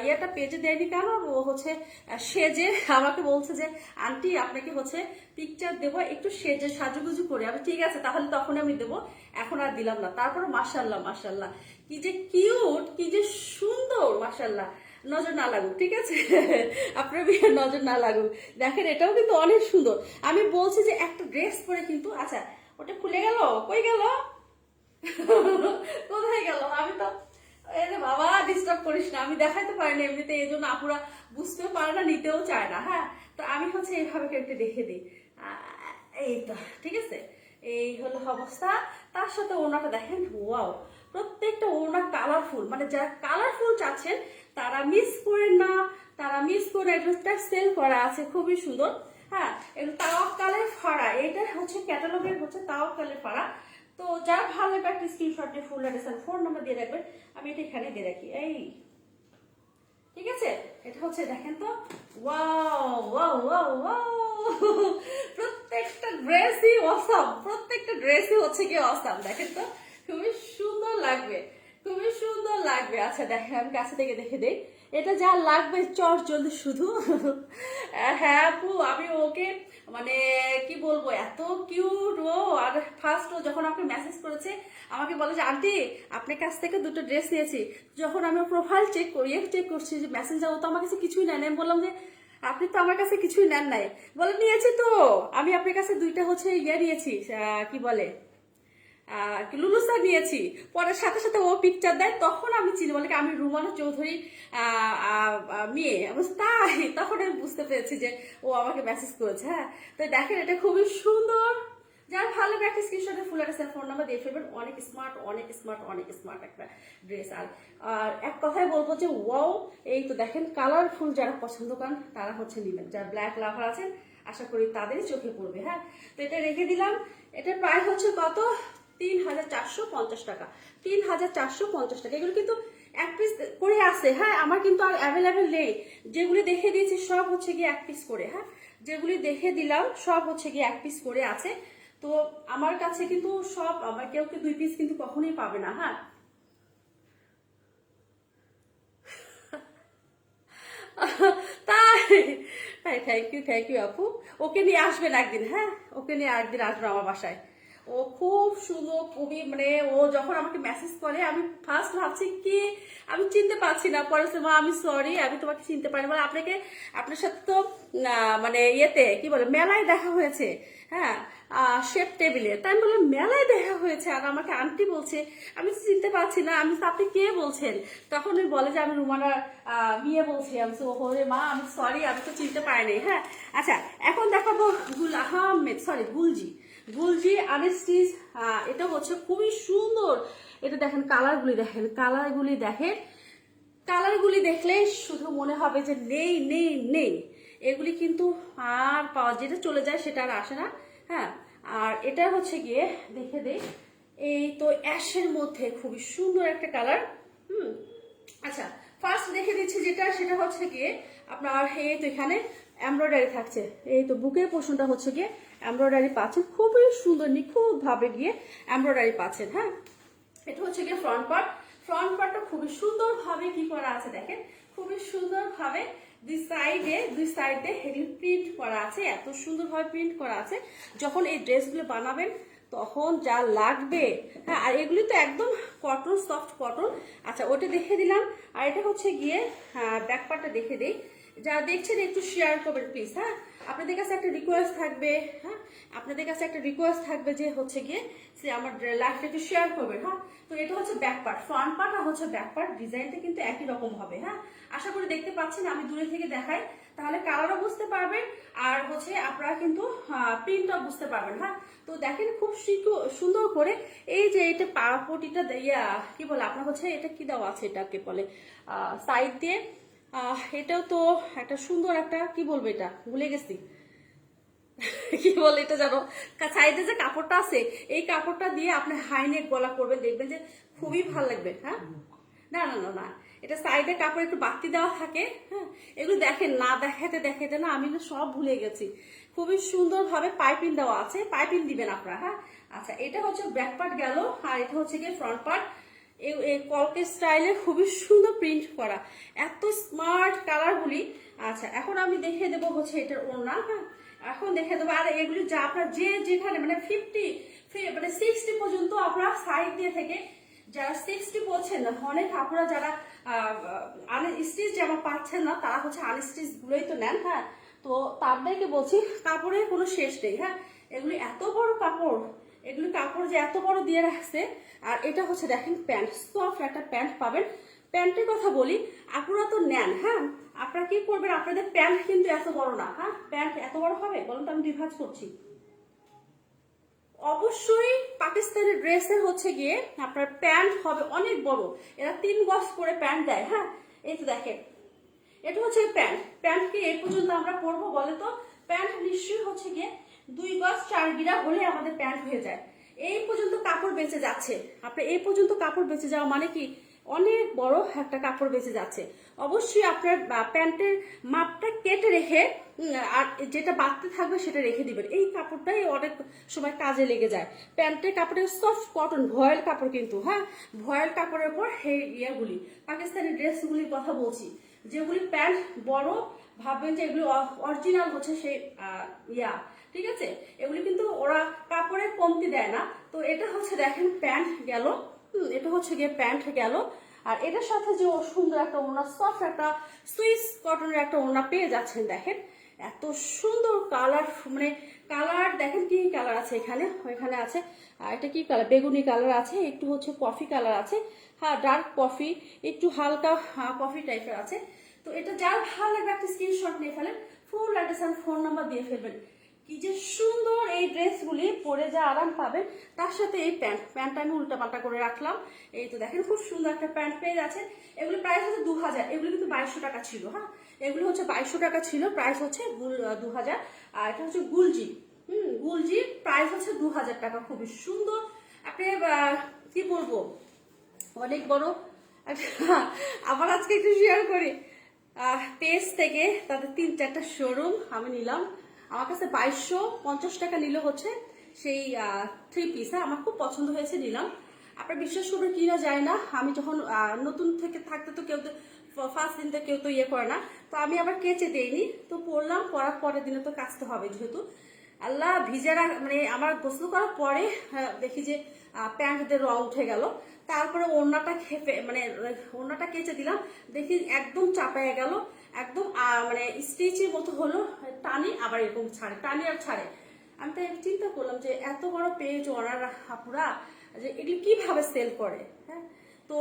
ইয়েটা পেজে দেয়নি, কারণ ও হচ্ছে সেজে আমাকে বলছে যে আন্টি আপনাকে হচ্ছে পিকচার দেবো, একটু সেজে সাজুগুজু করে। আমি ঠিক আছে তাহলে তখন আমি দেবো, এখন আর দিলাম না। তারপরে মাশাল্লাহ কি যে কিউট, কি যে সুন্দর, মাশাল্লাহ, নজর না লাগুক, ঠিক আছে। আপনার বিয়ের নজর না লাগুক। দেখেন এটাও কিন্তু অনেক সুন্দর। আমি বলছি যে একটা ড্রেস পরে কিন্তু, আচ্ছা ওটা খুলে গেল, কই গেল? কোথায় গেল? আমি তো বাবা ডিস্টার্ব করিস না, আমি দেখাইতে পারিনি এমনিতে, এই জন্য আপুরা বুঝতেও পারে না, নিতেও চায় না। হ্যাঁ, তো আমি হচ্ছে এইভাবে কেটে দেখে দিই। এই তো ঠিক আছে, এই হলো অবস্থা। তার সাথে ওনাটা দেখেন, ওয়াও, প্রত্যেকটা ওনা কালারফুল, মানে যারা কালারফুল চাচ্ছেন তারা মিস করেন না, তারা মিস করে এটা সেল করা আছে, খুবই সুন্দর। হ্যাঁ, এটা তাওয়াক্কালের ফাড়া, এটা হচ্ছে ক্যাটালগের হচ্ছে তাওয়াক্কালের ফাড়া। তো যারা ভালো লাগবে একটা স্ক্রিনশট দিয়ে ফুল অ্যাড্রেস আর ফোন নাম্বার দিয়ে রাখবেন, আমি এটা এখানে দিয়ে রাখি। এই ঠিক আছে, এটা হচ্ছে দেখেন তো, ওয়াও ওয়াও ওয়াও ওয়াও, প্রত্যেকটা ড্রেসই অসাম, প্রত্যেকটা ড্রেসই হচ্ছে কি অসাম। দেখেন তো, খুবই সুন্দর লাগবে, খুবই সুন্দর লাগবে। আচ্ছা দেখেন, আমি কাছে থেকে দেখে দেই, এটা যা লাগবে চট জলদি শুধু। হ্যাঁ আপু, আমি ওকে মানে কি বলবো, এত কিউট ও। আর ফার্স্ট ও যখন আমাকে মেসেজ করেছে, আমাকে বলে যে আন্টি আপনার কাছ থেকে দুটো ড্রেস নিয়েছি। যখন আমি প্রোফাইল চেক করছি যে মেসেঞ্জার, ও তো আমার কাছে কিছুই নেন। আমি বললাম যে আপনি তো আমার কাছে কিছুই নেন নাই। বলে নিয়েছি তো, আমি আপনার কাছে দুইটা হচ্ছে নিয়েছি, কি বলে লুলুসা নিয়েছি। পরে সাথে সাথে ও পিকচার দেয়, তখন আমি চিনি, বলে আমি রুমানা চৌধুরী মেয়ে। তাই তখন আমি বুঝতে পেরেছি যে ও আমাকে মেসেজ করেছে। হ্যাঁ, তো দেখেন এটা খুবই সুন্দর। যার ভালো লাগে একটা স্ক্রিনশটে ফুল একটা ফোন নাম্বার দিয়ে ফেলবেন। অনেক স্মার্ট, অনেক স্মার্ট, অনেক স্মার্ট একটা ড্রেস। আর এক কথায় বলবো যে ওয়াও, এই তো দেখেন কালারফুল যারা পছন্দ করেন তারা হচ্ছে নেবেন। যারা ব্ল্যাক লাভার আছেন আশা করি তাদেরই চোখে পড়বে। হ্যাঁ, তো এটা রেখে দিলাম। এটার প্রাইস হচ্ছে কত? 3450 টাকা, 3450 টাকা। এগুলো কিন্তু এক পিস করে আছে। হ্যাঁ, আমার কিন্তু আর অ্যাভেলেবেল নেই। যেগুলি দেখে দিয়েছি সব হচ্ছে গিয়ে এক পিস করে। হ্যাঁ, যেগুলি দেখে দিলাম সব হচ্ছে গিয়ে এক পিস করে আছে। তো আমার কাছে কিন্তু সব, আমার কেউ দুই পিস কিন্তু কখনোই পাবে না। হ্যাঁ, তাই তাই, থ্যাংক ইউ আপু। ওকে নিয়ে আসবেন একদিন। হ্যাঁ, ওকে নিয়ে একদিন আসবেন আমার বাসায়। ও খুব সুন্দর, খুবই মানে ও যখন আমাকে মেসেজ করে, আমি ফার্স্ট ভাবছি কি আমি চিনতে পারছি না। পরে মা আমি সরি, আমি তোমাকে চিনতে পারি, মানে আপনাকে, আপনার সাথে তো মানে ইয়েতে কি বলে মেলায় দেখা হয়েছে। হ্যাঁ, শেপ টেবিলে। তাই আমি বললাম মেলায় দেখা হয়েছে, আর আমাকে আন্টি বলছে, আমি তো চিনতে পারছি না। আমি আপনি কে বলছেন? তখন ওই বলে যে আমি রুমানার বিয়ে বলছি। আমি ওরে মা আমি সরি, আমি তো চিনতে পারিনি। হ্যাঁ, আচ্ছা এখন দেখাবো গুল আহমেদ, সরি গুলজি, গুলজি আনস্টিচ। এটা হচ্ছে খুবই সুন্দর। এটা দেখেন কালারগুলি, দেখেন কালারগুলি, দেখেন কালারগুলি দেখলে শুধু মনে হবে যে নেই নেই নেই। এগুলি কিন্তু আর পাওয়া, যেটা চলে যায় সেটা আর আসে না। হ্যাঁ, আর এটা হচ্ছে গিয়ে দেখে দেই, এই তো অ্যাশের মধ্যে খুবই সুন্দর একটা কালার। আচ্ছা, ফার্স্ট দেখে দিচ্ছি যেটা, সেটা হচ্ছে গিয়ে আপনার এই তো এখানে এমব্রয়ডারি থাকছে। এই তো বুকের পোর্শনটা হচ্ছে গিয়ে এমব্রয়ডারি পাচ্ছেন, খুবই সুন্দর নিখুঁত ভাবে গিয়ে এমব্রয়ডারি পাচ্ছেন। হ্যাঁ, এটা হচ্ছে গিয়ে ফ্রন্ট পার্ট। ফ্রন্ট পার্টটা খুবই সুন্দর ভাবে কি করা আছে দেখেন, খুবই সুন্দর ভাবে দুই সাইডে হেভি প্রিন্ট করা আছে, এত সুন্দর ভাবে প্রিন্ট করা আছে। যখন এই ড্রেসগুলো বানাবেন তখন যা লাগবে। হ্যাঁ, আর এগুলি তো একদম কটন, সফট কটন। আচ্ছা, ওটা দেখে দিলাম। আর এটা হচ্ছে গিয়ে ব্যাক পার্টটা দেখে দিই। যারা দেখছেন একটু শেয়ার করবেন প্লিজ। হ্যাঁ, আপনাদের কাছে একটা রিকোয়েস্ট থাকবে। হ্যাঁ, আপনাদের কাছে একটা রিকোয়েস্ট থাকবে যে হচ্ছে গিয়ে সে আমার লাইফটা একটু শেয়ার করবেন। হ্যাঁ, তো এটা হচ্ছে ব্যাক পার্ট, ফ্রন্ট পার্ট আর হচ্ছে ব্যাক পার্ট, ডিজাইনটা কিন্তু একই রকম হবে। হ্যাঁ, আশা করি দেখতে পাচ্ছেন, আমি দূরে থেকে দেখাই তাহলে কালারও বুঝতে পারবেন, আর হচ্ছে আপনারা কিন্তু প্রিন্টও বুঝতে পারবেন। হ্যাঁ, তো দেখেন খুব সুন্দর করে এই যে এটা পটিটা কি বলে আপনার হচ্ছে, এটা কি দেওয়া আছে, এটাকে বলে সাইড দিয়ে। এটাও তো একটা সুন্দর একটা, কি বলবো এটা ভুলে গেছি, কি বলে এটা জানো, সাইডে যে কাপড়টা আছে এই কাপড়টা দিয়ে আপনি হাইনেক গলা করবেন, দেখবেন যে খুবই ভালো লাগবে। হ্যাঁ, না না না না, এটা সাইডে কাপড় একটু বাড়তি দেওয়া থাকে। হ্যাঁ, এগুলো দেখেন না, দেখাতে দেখাতে না আমি না সব ভুলে গেছি। খুবই সুন্দর ভাবে পাইপিং দেওয়া আছে, পাইপিং দিবেন আপনারা। হ্যাঁ, আচ্ছা এটা হচ্ছে ব্যাক পার্ট গেল, আর এটা হচ্ছে গিয়ে ফ্রন্ট পার্ট। এই কলকে স্টাইলে খুবই সুন্দর প্রিন্ট করা, এত স্মার্ট কালারগুলি। আচ্ছা, এখন আমি দেখে দেবো হচ্ছে এটার ওড়না। হ্যাঁ, এখন দেখে দেবো। আর এগুলি যা আপনার যেখানে মানে 60 পর্যন্ত আপনারা সাইড দিয়ে থেকে, যারা 60 বলছেন না, অনেক আপনারা যারা আনস্টিচ জামা পাচ্ছেন না তারা হচ্ছে আনস্টিচ গুলোই তো নেন। হ্যাঁ, তো তাদেরকে বলছি কাপড়ের কোনো শেষ নেই। হ্যাঁ, এগুলি এত বড় কাপড়, এগুলো কাপড় যে এত বড় দিয়ে রাখছে। আর এটা হচ্ছে দেখেন প্যান্ট, সফট একটা প্যান্ট পাবেন। প্যান্টের কথা বলি, আপনারা তো নেন, হ্যাঁ আপনারা কি করবেন, আপনাদের প্যান্ট কিন্তু এত বড় না, হ্যাঁ প্যান্ট এত বড় হবে বলুন তো, আমি রিভার্স করছি। অবশ্যই পাকিস্তানি ড্রেসের হচ্ছে গিয়ে আপনার প্যান্ট হবে অনেক বড়, এরা 3 গজ করে প্যান্ট দেয়, হ্যাঁ এই তো দেখেন এটা হচ্ছে প্যান্ট। প্যান্ট কি এই পর্যন্ত আমরা পরবো বলে তো? প্যান্ট নিশ্চয়ই হচ্ছে গিয়ে 2 গজ 4 গিরা হলে আমাদের প্যান্ট হয়ে যায়। এই পর্যন্ত কাপড় বেঁচে যাচ্ছে। আপনি এই পর্যন্ত কাপড় বেঁচে যাওয়া মানে কি অনেক বড় একটা কাপড় বেঁচে যাচ্ছে। অবশ্যই আপনার প্যান্টের মাপটা কেটে রেখে আর যেটা বাড়তে থাকবে সেটা রেখে দিবেন। এই কাপড়টাই অনেক সময় কাজে লেগে যায়। প্যান্টের কাপড়ের সফট কটন ভয়েল কাপড় কিন্তু, হ্যাঁ ভয়েল কাপড়ের উপর এই ইয়েগুলি পাকিস্তানি ড্রেসগুলির কথা বলছি, যেগুলি প্যান্ট বড় ভাববেন যে এগুলি অরিজিনাল হচ্ছে সেই ঠিক আছে, এগুলি কিন্তু ওরা কাপড়ের কমতি দেয় না। তো এটা হচ্ছে দেখেন প্যান্ট গেল, এটা হচ্ছে গিয়ে প্যান্ট গেল। আর এটার সাথে যে সুন্দর একটা ওড়না, সফট একটা সুইস কটনের একটা ওড়না পেয়ে যাচ্ছেন। দেখেন এত সুন্দর কালার, মানে কালার দেখেন কি কালার আছে এখানে, ওইখানে আছে আর এটা কি কালার, বেগুনি কালার আছে, একটু হচ্ছে কফি কালার আছে, হ্যাঁ ডার্ক কফি, একটু হালকা কফি টাইপের আছে। তো এটা যার ভালো লাগবে একটা স্ক্রিনশট নিয়ে ফেলেন, ফুল অ্যাড্রেস আর ফোন নাম্বার দিয়ে ফেলবেন। কি যে সুন্দর এই ড্রেসগুলি পরে যা আরাম পাবেন, তার সাথে এই প্যান্টটা আমি উল্টাপাল্টা করে রাখলাম। এই তো দেখেন খুব সুন্দর একটা প্যান্ট পেয়ে যাচ্ছে। এগুলি প্রাইস হচ্ছে 2000, এগুলি কিন্তু 2200 টাকা ছিল, হ্যাঁ এগুলো হচ্ছে 2200 টাকা ছিল, প্রাইস হচ্ছে 2000। আর এটা হচ্ছে গুলজি, গুলজি প্রাইস হচ্ছে 2000 টাকা। খুবই সুন্দর, আপনি কি বলবো অনেক বড়। আবার আজকে একটু শেয়ার করি, পেজ থেকে তাদের 3-4টা শোরুম আমি নিলাম। আমার কাছে 2250 টাকা নিল হচ্ছে সেই 3 পিস, হ্যাঁ আমার খুব পছন্দ হয়েছে নিলাম। আপনার বিশ্বাস করবে কিনা যায় না, আমি যখন নতুন থেকে থাকতে তো কেউ ফার্স্ট দিনটা কেউ তো ইয়ে করে না, তো আমি আবার কেচে দেইনি, তো পরলাম, পরার পরের দিনে তো কাচতে হবে যেহেতু। আল্লাহ ভিজারা মানে আমার গোসল করার পরে দেখি যে প্যান্টদের রং উঠে গেল। তারপরে ওড়নাটা খেপে মানে ওড়নাটা কেচে দিলাম, দেখি একদম চাপায় গেল, একদম মানে স্টিচের মতো হলো, টানি আবার এরকম ছাড়ে, টানি আর ছাড়ে। আমি তাই চিন্তা করলাম যে এত বড় পেজ ওনার আপুরা যে এগুলি কিভাবে সেল করে, হ্যাঁ তো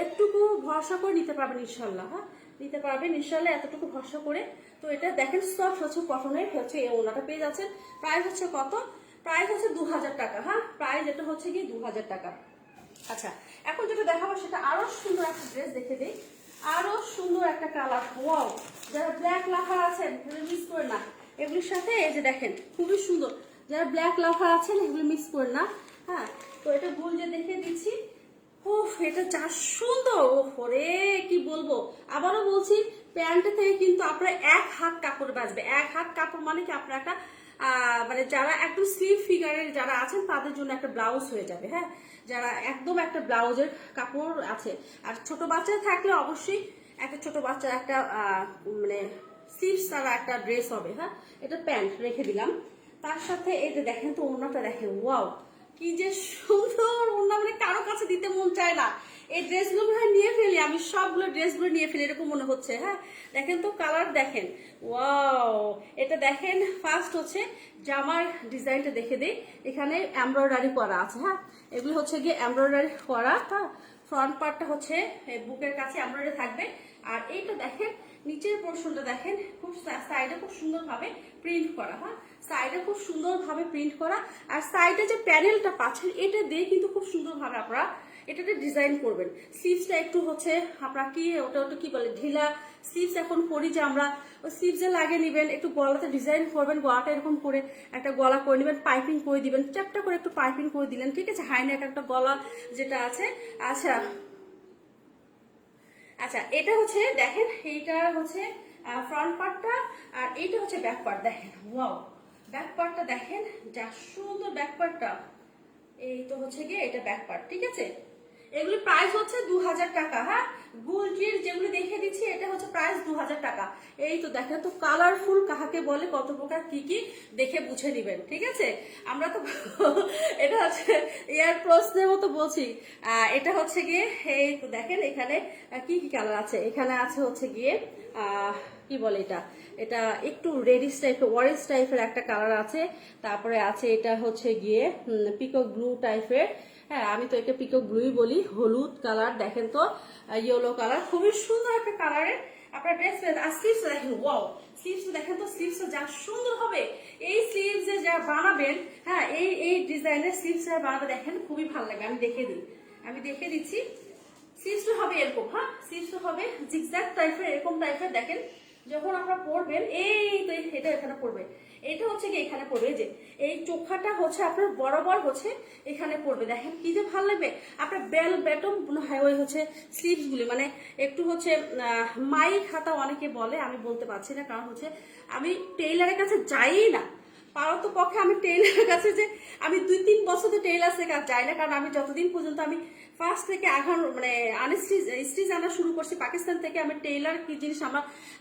এতটুকু ভরসা করে নিতে পারবেন ইনশাল্লাহ, হ্যাঁ নিতে পারবেন ইনশাল্লাহ এতটুকু ভরসা করে। তো এটা দেখেন সফট হচ্ছে কটনের হচ্ছে এই ওড়নাটা পেয়ে যাচ্ছেন। প্রাইস হচ্ছে কত? প্রাইস হচ্ছে 2000 টাকা, হ্যাঁ প্রাইস এটা হচ্ছে কি 2000 টাকা। আচ্ছা এখন যেটা দেখাবো সেটা আরো সুন্দর একটা ড্রেস দেখে দিই, আরো সুন্দর একটা কালার। ওয়াও, যারা ব্ল্যাক লাভার আছেন মিস করে না এগুলির সাথে, এই যে দেখেন খুবই সুন্দর, যারা ব্ল্যাক লাভার আছেন এগুলি মিস করে না, হ্যাঁ তো এটা ভুল যে দেখে দিচ্ছি। ওফ এটা যা সুন্দর, ওরে কি বলবো। আবারও বলছি প্যান্ট থেকে কিন্তু আপনার 1 হাত কাপড় বাঁচবে। 1 হাত কাপড় মানে কি আপনার একটা মানে যারা একটু স্লিভ ফিগারের যারা আছেন তাদের জন্য একটা ব্লাউজ হয়ে যাবে, হ্যাঁ যারা একদম একটা ব্লাউজের কাপড় আছে। আর ছোট বাচ্চা থাকলে অবশ্যই একটা ছোট বাচ্চার একটা মানে স্লিভস ছাড়া একটা ড্রেস হবে, হ্যাঁ এটা প্যান্ট রেখে দিলাম। তার সাথে এই যে দেখেন তো ওড়নাটা দেখেন, ওয়াও কি যে সুন্দর ওড়না, মানে কারো কাছে দিতে মন চায় না। এই ড্রেসগুলো মনে নিয়ে ফেলি, আমি সবগুলো ড্রেসগুলো নিয়ে ফেলি এরকম মনে হচ্ছে, হ্যাঁ দেখেন তো কালার দেখেন, ওয়াও এটা দেখেন। ফার্স্ট হচ্ছে জামার ডিজাইনটা দেখে দিই, এখানে এমব্রয়ডারি করা আছে, হ্যাঁ এগুলো হচ্ছে গিয়ে এমব্রয়ডারি করা, হ্যাঁ ফ্রন্ট পার্টটা হচ্ছে বুকের কাছে এমব্রয়ডারি থাকবে। আর এইটা দেখেন নিচের পোর্শনটা দেখেন খুব সাইডে খুব সুন্দরভাবে প্রিন্ট করা, হ্যাঁ সাইডে খুব সুন্দরভাবে প্রিন্ট করা। আর সাইডে যে প্যানেলটা পাচ্ছেন এটা দিয়ে কিন্তু খুব সুন্দরভাবে আপনারা এটাতে ডিজাইন করবেন। স্লিভসটা একটু হচ্ছে আপনারা কি ওটা কি বলে ঢিলা স্লিভস এখন করি যে আমরা, ওই স্লিভসে লাগিয়ে নেবেন, একটু গলাতে ডিজাইন করবেন, গলাটা এরকম করে একটা গলা করে নেবেন, পাইপিং করে দিবেন, চ্যাপটা করে একটু পাইপিং করে দিলেন, ঠিক আছে হাইনেক একটা গলা যেটা আছে। আচ্ছা আচ্ছা এটা হচ্ছে দেখেন, এইটা হচ্ছে ফ্রন্ট পার্টটা আর এইটা হচ্ছে ব্যাক পার্ট। দেখেন ওয়াও ব্যাক পার্টটা দেখেন যা সুন্দর ব্যাক পার্টটা, এই তো হচ্ছে গিয়ে এটা ব্যাক পার্ট, ঠিক আছে। এগুলি প্রাইস হচ্ছে 2000 টাকা, হ্যাঁ গোল্ডের যেগুলি দেখে দিচ্ছি এটা হচ্ছে প্রাইস 2000 টাকা। এই তো দেখেন তো কালারফুল কাহাকে বলে, কত প্রকার কি কি দেখে বুঝে নিবেন, ঠিক আছে। আমরা তো এটা হচ্ছে এয়ার প্রশ্নের মতো বলছি, এটা হচ্ছে গিয়ে এই তো দেখেন এখানে কি কি কালার আছে, এখানে আছে হচ্ছে গিয়ে কি বলে এটা, এটা একটু রেডিশ টাইপের অরেঞ্জ টাইপের একটা কালার আছে। তারপরে আছে এটা হচ্ছে গিয়ে পিকক ব্লু টাইপের। হ্যাঁ, আমি তো এটা পিকক ব্লুই বলি। হলুদ কালার দেখেন তো, ইয়েলো কালার, খুবই সুন্দর একটা কালারের আপনার ড্রেস পেয়ে। আর স্লিভস দেখেন, ওয়াও, স্লিভস দেখেন তো, স্লিভস যা সুন্দর হবে। এই স্লিভস যা বানাবেন, হ্যাঁ, এই ডিজাইনের স্লিভস বানাতে দেখেন খুবই ভালো লাগবে। আমি দেখে দিচ্ছি। স্লিভসটা হবে এরকম, হ্যাঁ, স্লিভসটা হবে জিগজ্যাগ টাইপের, এরকম টাইপের। দেখেন যখন আপনারা পরবেন, এই তো এটা এখানে পড়বে, এটা হচ্ছে কি এখানে পড়বে, যে এই চোখাটা হচ্ছে আপনার বরাবর হচ্ছে এখানে পড়বে। দেখেন কি যে ভালো লাগবে। আপনার বেল বেটম ওই হচ্ছে স্লিভস গুলি, মানে একটু হচ্ছে মাই খাতা অনেকে বলে, আমি বলতে পারছি না, কারণ হচ্ছে আমি টেইলারের কাছে যাই না। পারত পক্ষে আমি টেইলারের কাছে, যে আমি 2-3 বছর তো টেইলারের কাছে যাই না, কারণ আমি যতদিন পর্যন্ত আমি ফার্স্ট থেকে এখন মানে স্টিচ আনা শুরু করছি পাকিস্তান থেকে, আমি টেইলার কি জিনিস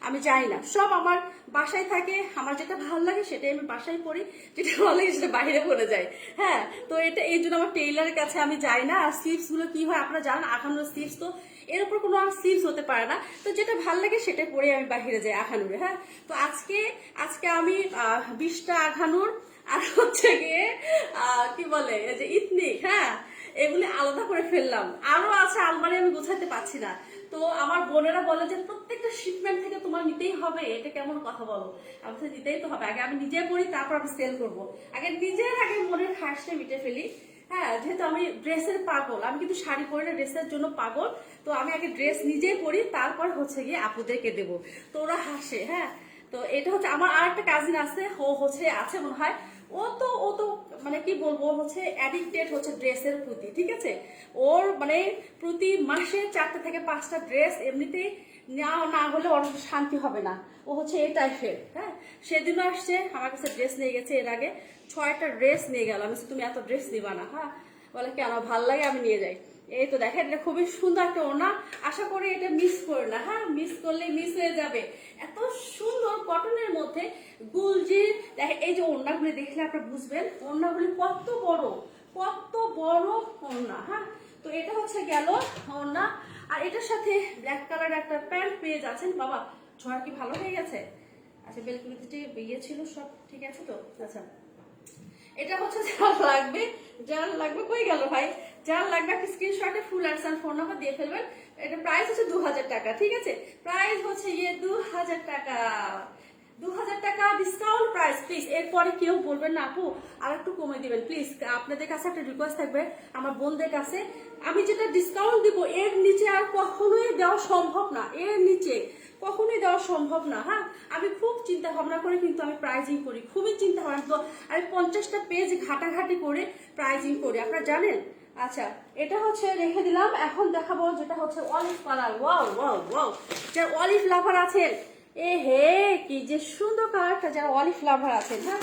আমি যাই না। সব আমার বাসায় থাকে, আমার যেটা ভালো লাগে সেটাই আমি বাসায় পরি, যেটা ভালো লাগে সেটা বাইরে পরে যাই। হ্যাঁ, তো এটা এই জন্য আমার টেইলারের কাছে আমি যাই না। আর স্লিভস গুলো কি হয় আপনারা জানেন, আখানুর স্লিভস তো এর উপর কোনো আর স্লিভস হতে পারে না, তো যেটা ভালো লাগে সেটা পরে আমি বাহিরে যাই আখানুরে। হ্যাঁ, তো আজকে আমি 20টা আখানুর আর হচ্ছে গিয়ে কি বলে যে ইথনিক, হ্যাঁ, এগুলি আলাদা করে ফেললাম। আরো আছে আলমারি, আমি গোছাতে পারছি না। তো আমার বোনেরা বলে যে প্রত্যেকটা শিপমেন্ট থেকে তোমার নিতেই হবে, এটা কেমন কথা বলো, আমি তো নিতেই তো হবে। আগে আমি নিজে পড়ি, তারপর আমি সেল করবো। আগে মনের খাসটা মিটে ফেলি। হ্যাঁ, যেহেতু আমি ড্রেসের পাগল, আমি কিন্তু শাড়ি পরি না, ড্রেসের জন্য পাগল। তো আমি আগে ড্রেস নিজেই পরি, তারপর হচ্ছে গিয়ে আপুদেরকে দেবো। তো ওরা হাসে। হ্যাঁ, তো এটা হচ্ছে আমার আর একটা কাজিন আছে, ও হচ্ছে আছে মনে হয়, ও তো মানে কি বলবো, হচ্ছে অ্যাডিক্টেড হচ্ছে ড্রেসের প্রতি। ঠিক আছে, ওর মানে প্রতি মাসে 4টা থেকে 5টা ড্রেস এমনিতেই না হলে ওর শান্তি হবে না। ও হচ্ছে এই টাইপের। হ্যাঁ, সেদিনও আসছে আমার কাছে ড্রেস নিয়ে গেছে, এর আগে 6টা ড্রেস নিয়ে গেল। আমি তুমি এত ড্রেস নিবা না। হ্যাঁ, বলে কেন, ভাল লাগে আমি নিয়ে যাই। এই তো দেখেন, এটা খুবই সুন্দর একটা ওড়না, আশা করি এটা মিস করে না। হ্যাঁ, মিস করলে মিস হয়ে যাবে। এত সুন্দর কটনের মধ্যে গুলজির, দেখেন এই যে ওড়নাগুলি দেখলে আপনারা বুঝবেন ওড়নাগুলি কত বড় ওড়না। হ্যাঁ, তো এটা হচ্ছে গেল ওড়না। আর এটার সাথে ব্ল্যাক কালার একটা প্যান্ট পেয়ে যাচ্ছেন। বাবা, ঝড় কি ভালো হয়ে গেছে? আচ্ছা, বেলকুনিতে যে ইয়ে ছিল সব ঠিক আছে তো? আচ্ছা, এটা হচ্ছে যার লাগবে কই গেল ভাই, যার লাগবে একটা স্ক্রিনশটে ফুল অ্যাডস ফোন নাম্বার দিয়ে ফেলবেন। এটা প্রাইস হচ্ছে 2000 টাকা। ঠিক আছে, প্রাইস হচ্ছে 2000 টাকা। 2000 টাকা ডিসকাউন্ট প্রাইস। প্লিজ এরপরে কেউ বলবেন না আপু আর একটু কমে দিবেন প্লিজ। আপনাদের কাছে একটা রিকোয়েস্ট থাকবে, আমার বোনদের কাছে, আমি যেটা ডিসকাউন্ট দিব এর নিচে আর কখনোই দেওয়া সম্ভব না, এর নিচে কখনোই দেওয়া সম্ভব না। হ্যাঁ, আমি খুব চিন্তা ভাবনা করে কিন্তু আমি প্রাইজিং করি, খুবই চিন্তা ভাবনা। তো আমি 50টা পেজ ঘাটাঘাটি করে প্রাইজিং করি, আপনারা জানেন। আচ্ছা, এটা হচ্ছে রেখে দিলাম। এখন দেখাবো যেটা হচ্ছে olive colour. Wow wow wow, যারা অলিভ লাভার আছেন, এ হে কি যে সুন্দর কালারটা, যারা অলিভ লাভার আছেন। হ্যাঁ,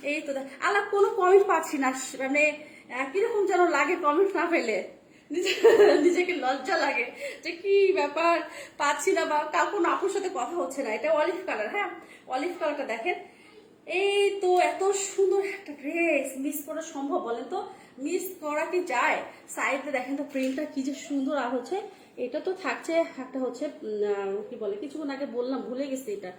এই তো আলাপ কোনো কমেন্ট পাচ্ছি না, মানে কিরকম যেন লাগে কমেন্ট না পেলে, নিজেকে লজ্জা লাগে যে কি ব্যাপার, পাচ্ছি না বা কোনো আপুর সাথে কথা হচ্ছে না। এটা অলিভ কালার। হ্যাঁ, অলিভ কালারটা দেখেন, এই তো এত সুন্দর একটা ড্রেস মিস করা সম্ভব বলেন তো? মিস করা কি যায়? সাইডে দেখেন তো প্রিন্টটা কি যে সুন্দর। আর হচ্ছে এটা তো থাকছে একটা হচ্ছে কি বলে, কিছুক্ষণ আগে বললাম ভুলে গেছি, এটা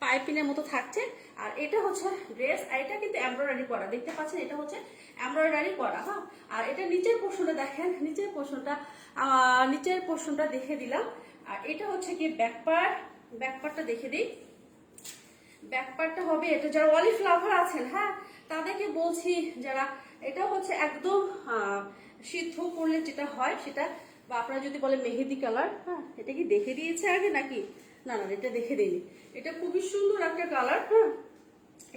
পাইপিনের মতো থাকছে। আর এটা হচ্ছে ড্রেস, আর এটা কিন্তু এমব্রয়ডারি করা, দেখতে পাচ্ছেন, এটা হচ্ছে এমব্রয়ডারি করা। হ্যাঁ, আর এটা নিচের পোর্শনটা দেখেন, নিচের পোর্শনটা দেখে দিলাম। আর এটা হচ্ছে কি ব্যাকপার্টটা দেখে দিই। ব্যাকপার্টটা হবে এটা, যারা অলিভ লাভার আছেন, হ্যাঁ, তাদেরকে বলছি, যারা এটা হচ্ছে একদম সিদ্ধ করলে যেটা হয় সেটা, বা আপনারা যদি বলে মেহেদি কালার। হ্যাঁ, এটা কি দেখে দিয়েছে আগে নাকি? না, এটা দেখে দিইনি। এটা খুবই সুন্দর একটা কালার। হ্যাঁ,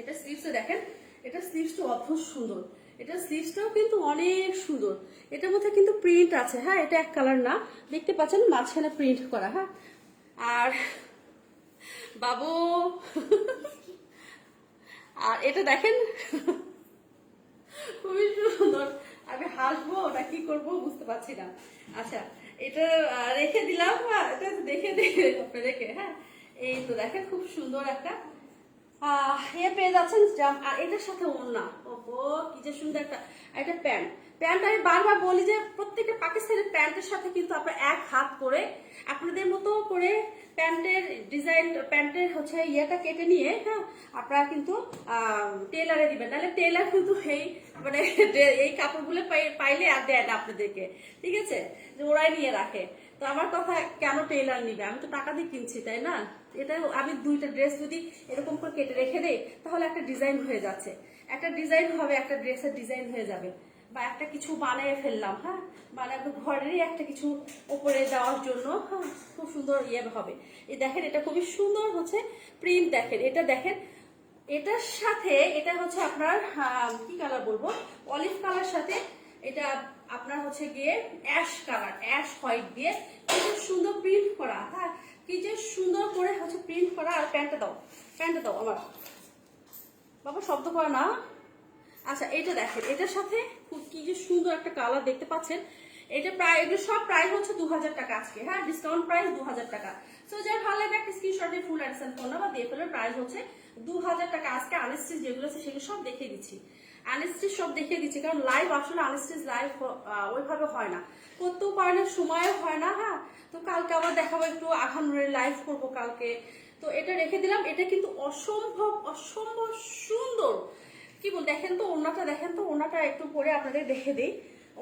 এটা স্লিভসে দেখেন, এটা স্লিভসটা অদ্ভুত সুন্দর, এটা স্লিভসটাও কিন্তু অনেক সুন্দর। এটার মধ্যে কিন্তু প্রিন্ট আছে। হ্যাঁ, এটা এক কালার না, দেখতে পাচ্ছেন মাঝখানে প্রিন্ট করা। হ্যাঁ, আর বাবু আর এটা দেখেন খুবই সুন্দর। আমি হাসবো ওটা কি করবো বুঝতে পারছি না। আচ্ছা, এটা রেখে দিলাম। এটা রেখে। হ্যাঁ, এই তো দেখেন খুব সুন্দর একটা পেয়ে যাচ্ছেন। আর এটার সাথে ওড়না, ওহো কি যে সুন্দর একটা প্যান্ট। প্যান্ট আমি বারবার বলি যে প্রত্যেকটা পাকিস্তানের প্যান্টের সাথে কিন্তু আপনারা এক হাত করে আপনাদের মতো করে প্যান্টের ডিজাইন, প্যান্টের হচ্ছে ইয়েটা কেটে নিয়ে, হ্যাঁ, আপনারা কিন্তু টেলারে দিবেন, নাহলে টেলার কিন্তু এই মানে এই কাপড়গুলো পাইলে আর দেয় না আপনাদেরকে, ঠিক আছে, যে ওরাই নিয়ে রাখে। তো আমার কথা, কেন টেলার নিবে, আমি তো টাকা দিয়ে কিনছি, তাই না? এটা আমি দুইটা ড্রেস যদি এরকম করে কেটে রেখে দেই তাহলে একটা ডিজাইন হয়ে যাচ্ছে, একটা ডিজাইন হবে, একটা ড্রেসের ডিজাইন হয়ে যাবে, বা একটা কিছু বানিয়ে ফেললাম, হ্যাঁ, মানে ঘরেরই একটা কিছু উপরে দেওয়ার জন্য, হ্যাঁ, খুব সুন্দর ইয়ে হবে। এই দেখেন, এটা খুবই সুন্দর হচ্ছে প্রিন্ট, দেখেন এটা, দেখেন এটার সাথে এটা হচ্ছে আপনার কি কালার বলবো, অলিভ কালার সাথে এটা আপনার হচ্ছে গিয়ে অ্যাশ কালার, অ্যাশ হোয়াইট দিয়ে খুব সুন্দর প্রিন্ট করা, হ্যাঁ, কি যে সুন্দর করে হচ্ছে প্রিন্ট করা। আর প্যান্টটা দাও, প্যান্টটা দাও আমার বাবা, শব্দ করে না। আচ্ছা, এটা দেখেন, এটার সাথে কি যে সুন্দর একটা কালার দেখতে পাচ্ছেন। এটা প্রায়, এগুলো সব প্রাইস হচ্ছে 2000 টাকা আজকে, হ্যাঁ, ডিসকাউন্ট প্রাইস 2000 টাকা। সো যার ভালো লাগে একটা স্ক্রিনশটে ফুল অ্যাডসেন্ট করলাম বা দিয়ে ফেলবেন, প্রাইস হচ্ছে 2000 টাকা। আজকে আনস্টিচ যেগুলো আছে সেগুলো সব দেখিয়ে দিচ্ছি, আনস্টিচ সব দেখিয়ে দিচ্ছি, কারণ লাইভ আসলে আনস্টিচ লাইভ ওইভাবে হয় না, করতেও পারে না, সময়ও হয় না, হ্যাঁ। তো কালকে আবার দেখাবো, একটু আখানুরের লাইভ করবো কালকে। তো এটা রেখে দিলাম, এটা কিন্তু অসম্ভব অসম্ভব সুন্দর, কি বল, দেখেন তো ওড়নাটা, দেখেন তো ওড়নাটা একটু পরে আপনাদের দেখে দিই,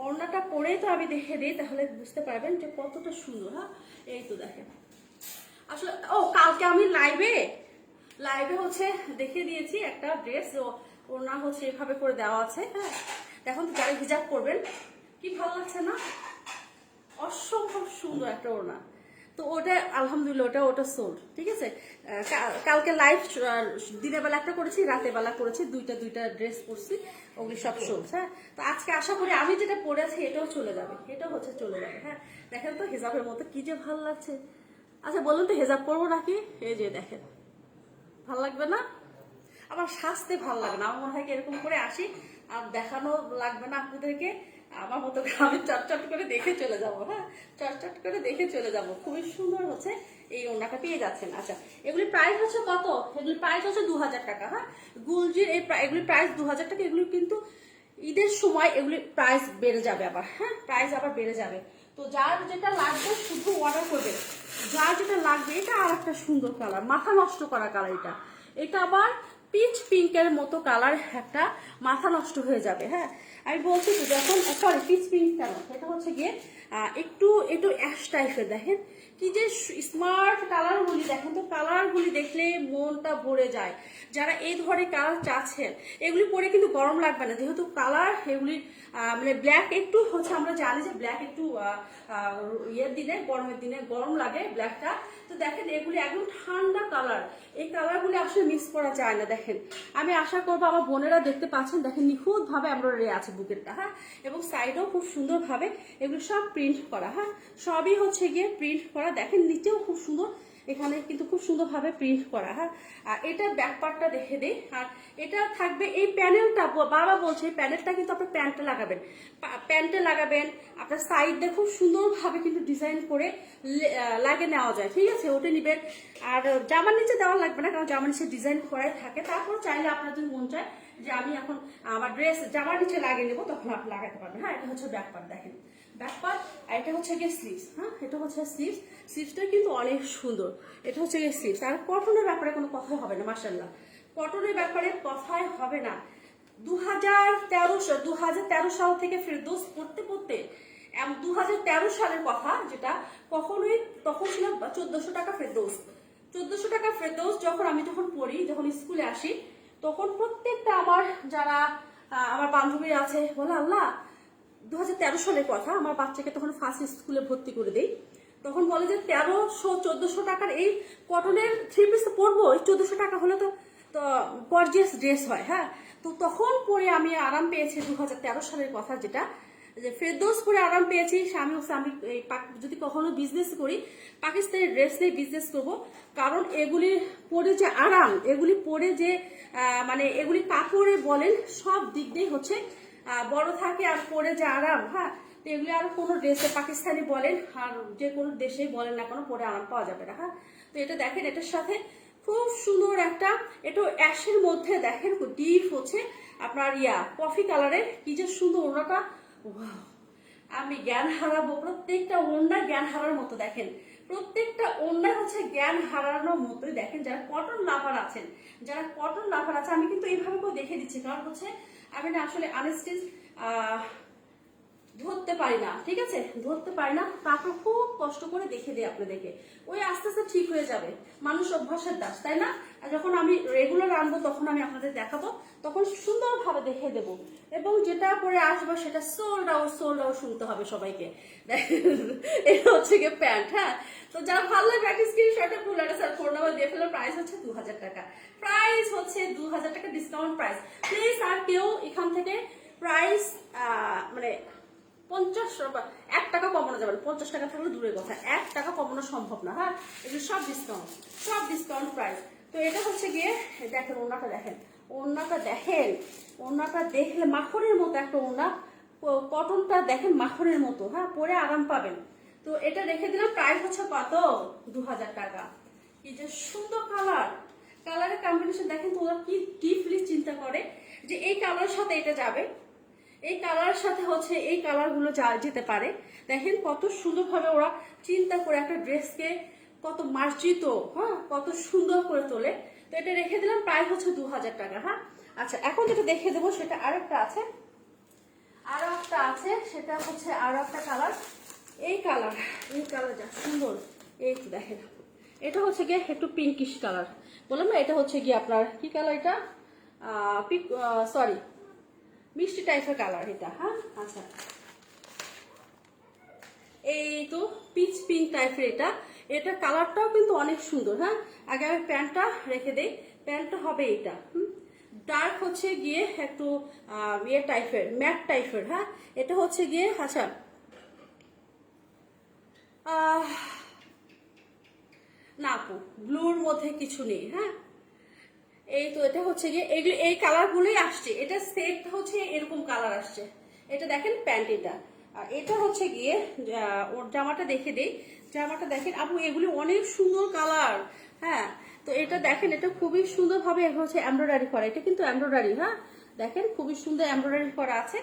ওড়নাটা পরেই তো আমি দেখে দিই, তাহলে বুঝতে পারবেন যে কতটা সুন্দর, হ্যাঁ। এই তো দেখেন, আসলে কালকে আমি লাইভে হচ্ছে দেখে দিয়েছি একটা ড্রেস, ওড়না হচ্ছে এভাবে করে দেওয়া আছে, হ্যাঁ। দেখুন তো, যারা হিজাব করবেন কি ভালো লাগছে না, অসম্ভব সুন্দর একটা ওড়না। তো ওটা আলহামদুলিল্লাহ, ওটা সোল্ড, ঠিক আছে। কালকে লাইভ দিনের বেলা একটা করেছি, রাতের বেলা করেছি, দুইটা ড্রেস পরছি, ওগুলি সব সোল্ড, হ্যাঁ। তো আজকে আশা করি আমি যেটা পরেছি এটাও চলে যাবে, এটাও হচ্ছে চলে যাবে, হ্যাঁ। দেখেন তো হিজাবের মতো কি যে ভালো লাগছে। আচ্ছা বলুন তো, হেজাব করবো নাকি? এই যে দেখেন, ভাল লাগবে না? আমার সাজতে ভাল লাগে না, আমার মনে হয় কি এরকম করে আসি আর দেখানো লাগবে না আপনাদেরকে, আমার মতো আমি চটচট করে দেখে চলে যাবো, হ্যাঁ, চটচট করে দেখে চলে যাবো। খুবই সুন্দর হচ্ছে এই ওড়নাটা পেয়ে যাচ্ছেন। আচ্ছা, এগুলি প্রাইস হচ্ছে কত? এগুলি প্রাইস হচ্ছে 2000 টাকা, হ্যাঁ। গুলজির এগুলি প্রাইস 2000 টাকা। এগুলি কিন্তু ঈদের সময় এগুলি প্রাইস বেড়ে যাবে আবার, হ্যাঁ, প্রাইস আবার বেড়ে যাবে। তো যার যেটা লাগবে শুধু অর্ডার করবে, যার যেটা লাগবে। এটা আর একটা সুন্দর কালার, মাথা নষ্ট করা কালার, এটা আবার পিচ পিঙ্কের মতো কালার, একটা মাথা নষ্ট হয়ে যাবে, হ্যাঁ। আমি বলছি তো, যখন সরি পিচ পিঙ্ক কেন, এটা হচ্ছে গিয়ে একটু একটু অ্যাশ টাইপের, দেখেন কি যে স্মার্ট কালারগুলি, দেখেন তো কালারগুলি দেখলে মনটা ভরে যায়। যারা এই ধরনের কালার চাচ্ছেন, এগুলি পরে কিন্তু গরম লাগবে না, যেহেতু কালার এগুলি মানে ব্ল্যাক একটু হচ্ছে, আমরা জানি যে ব্ল্যাক একটু ইয়ের দিনে, গরমের দিনে গরম লাগে ব্ল্যাকটা। তো দেখেন এগুলি একদম ঠান্ডা কালার, এই কালারগুলি আসলে মিস করা যায় না। দেখেন, আমি আশা করবো আমার বোনেরা দেখতে পাচ্ছেন, দেখেন নিখুঁত ভাবে এমব্রয়ডারি আছে বুকেরটা, হ্যাঁ, এবং সাইডেও খুব সুন্দর ভাবে এগুলো সব প্রিন্ট করা, হ্যাঁ, সবই হচ্ছে গিয়ে প্রিন্ট করা। দেখেন নিচেও খুব সুন্দর, এখানে কিন্তু খুব সুন্দর ভাবে প্রিন্ট করা, হ্যাঁ। আর এটা ব্যাক পার্টটা দেখে দেই। আর এটা থাকবে এই প্যানেলটা, বাবা বলছে এই প্যানেলটা কিন্তু আপনি প্যান্টে লাগাবেন, প্যান্টে লাগাবেন, আপনার সাইড দিয়ে খুব সুন্দর ভাবে কিন্তু ডিজাইন করে লাগে নেওয়া যায়, ঠিক আছে, ওটা নিবেন। আর জামার নিচে দেওয়া লাগবে না, কারণ জামার নিচে ডিজাইন করাই থাকে। তারপর চাইলে আপনার যদি মন চায় যে আমি এখন আমার ড্রেস জামার নিচে লাগিয়ে নেবো, তখন আপনি লাগাতে পারবেন, হ্যাঁ। এটা হচ্ছে ব্যাক পার্ট, দেখেন ব্যাক পার্ট। আর এটা হচ্ছে গিয়ে স্লিভস, হ্যাঁ, এটা হচ্ছে স্লিভস, স্লিভসটা কিন্তু অনেক সুন্দর। এটা হচ্ছে গিয়ে স্লিভস। আর কটনের ব্যাপারে কোনো কথাই হবে না, মাশাআল্লাহ, কটনের ব্যাপারে কথাই হবে না। 2013 সাল থেকে ফেরদৌস পড়তে পড়তে 2013 সালের কথা, যেটা কখনোই, তখন ছিল 1400 টাকা ফেরদৌস। 1400 টাকা ফেরদৌস যখন আমি তখন পড়ি, যখন স্কুলে আসি, তখন প্রত্যেকটা আমার যারা আমার বান্ধবী আছে বলে, আল্লাহ, 2013 সালের কথা, আমার বাচ্চাকে তখন ফার্স্ট স্কুলে ভর্তি করে দেই, তখন বলে যে 1300-1400 টাকার এই কটনের থ্রি পিস পরবো, এই 1400 টাকা হলে তো গর্জিয়াস ড্রেস হয়, হ্যাঁ। তো তখন পরে আমি আরাম পেয়েছি, 2013 সালের কথা, যেটা যে ফেরদৌস পরে আরাম পেয়েছি। আমি যদি কখনো বিজনেস করি, পাকিস্তানি ড্রেস নিয়ে বিজনেস করব, কারণ এগুলি পরে যে আরাম, এগুলি পরে যে মানে এগুলি কাপড়ে বলেন সব দিক দিয়ে হচ্ছে বড় থাকে, আর পরে যে আরাম, হ্যাঁ। তো এগুলি আর কোনো ড্রেসে পাকিস্তানি বলেন আর যে কোনো দেশেই বলেন না কেন, পরে আরাম পাওয়া যাবে না, হ্যাঁ। তো এটা দেখেন, এটার সাথে খুব সুন্দর একটা, এটা অ্যাশের মধ্যে দেখেন ডিপ হচ্ছে আপনার কফি কালারের, কি যে সুন্দর ওনাটা, ওয়াও, আমি জ্ঞান হারাবো, প্রত্যেকটা ওড়না জ্ঞান হারার মতো। দেখেন প্রত্যেকটা ওড়না হচ্ছে জ্ঞান হারানোর মতোই। দেখেন যারা কটন লাভার আছেন, যারা কটন লাভার আছে, আমি কিন্তু এইভাবে করে দেখে দিচ্ছি, কারণ হচ্ছে আমি না আসলে আনস্টিচ ধরতে পারি না, ঠিক আছে, ধরতে পারি না, তারপর খুব কষ্ট করে দেখে দিই আপনাদেরকে। ওই আস্তে আস্তে ঠিক হয়ে যাবে, মানুষ অভ্যাসের দাস, তাই না? আর যখন আমি রেগুলার আনবো তখন আমি আপনাদের দেখাবো, তখন সুন্দরভাবে দেখে দেবো। এবং যেটা পরে আসবো সেটা সোল্ড আউট শুনতে হবে সবাইকে। এটা হচ্ছে গিয়ে প্যান্ট। হ্যাঁ, তো যারা ভালো লাগে একটা স্ক্রিনশটে ফুল অ্যাড্রেস আর ফোন নাম্বার দিয়ে ফেলো। প্রাইস হচ্ছে 2000 টাকা, প্রাইস হচ্ছে 2000 টাকা ডিসকাউন্ট প্রাইস। প্লিজ আর কেউ এখান থেকে প্রাইস মানে 1 টাকা কমানো যাবে না। 50 টাকা থাকলে দূরের কথা, 1 টাকা কমানো সম্ভব না। হ্যাঁ, এগুলো সব ডিসকাউন্ট প্রাইস। তো এটা হচ্ছে গিয়ে দেখেন ওড়নাটা, দেখেন ওড়নাটা, দেখেন ওড়নাটা দেখলে মাখনের মতো একটা ওড়না, কটনটা দেখেন মাখনের মতো। হ্যাঁ, পরে আরাম পাবেন। তো এটা রেখে দিলাম, প্রাইস হচ্ছে কত? 2000 টাকা। কি যে সুন্দর কালার, কালারের কম্বিনেশন দেখেন তোমরা কি ডিপলি চিন্তা করে যে এই কালারের সাথে এটা যাবে, এই কালারের সাথে হচ্ছে এই কালারগুলো যেতে পারে। দেখেন কত সুন্দরভাবে ওরা চিন্তা করে একটা ড্রেসকে কত মার্জিত, হ্যাঁ, কত সুন্দর করে তোলে। তো এটা রেখে দিলাম, প্রাইস হচ্ছে 2000 টাকা। হ্যাঁ, আচ্ছা, এখন যেটা দেখে দেবো সেটা আরেকটা আছে, সেটা হচ্ছে আরো একটা কালার। এই কালার যা সুন্দর, এই দেখেন এটা হচ্ছে গিয়ে একটু পিঙ্কিশ কালার, বললাম না, এটা হচ্ছে গিয়ে আপনার কি কালার, এটা সরি মিষ্টি টাইপের কালার এটা। হ্যাঁ, আচ্ছা, এই তো পিচ পিঙ্ক টাইপের এটা কালারটাও কিন্তু অনেক সুন্দর। হ্যাঁ, আগে আমি প্যান্টটা রেখে দেই, প্যান্টটা হবে এটা ডার্ক হচ্ছে গিয়ে একটু ইয়ে টাইপের, ম্যাট টাইপের। হ্যাঁ, এটা হচ্ছে গিয়ে আচ্ছা না আপু, ব্লুর মধ্যে কিছু নেই। হ্যাঁ, এই তো এটা হচ্ছে গিয়ে এগুলো এই কালারগুলোই আসছে, এটা সেট হচ্ছে এরকম কালার আসছে। এটা দেখেন প্যান্ট, এটা আর এটা হচ্ছে গিয়ে ওর জামাটা দেখে দেই, জামাটা দেখেন আপু, এগুলি অনেক সুন্দর কালার। হ্যাঁ, তো এটা দেখেন, এটা খুবই সুন্দরভাবে হচ্ছে এমব্রয়ডারি করা, এটা কিন্তু এমব্রয়ডারি। হ্যাঁ, দেখেন খুবই সুন্দর এমব্রয়ডারি করা আছে।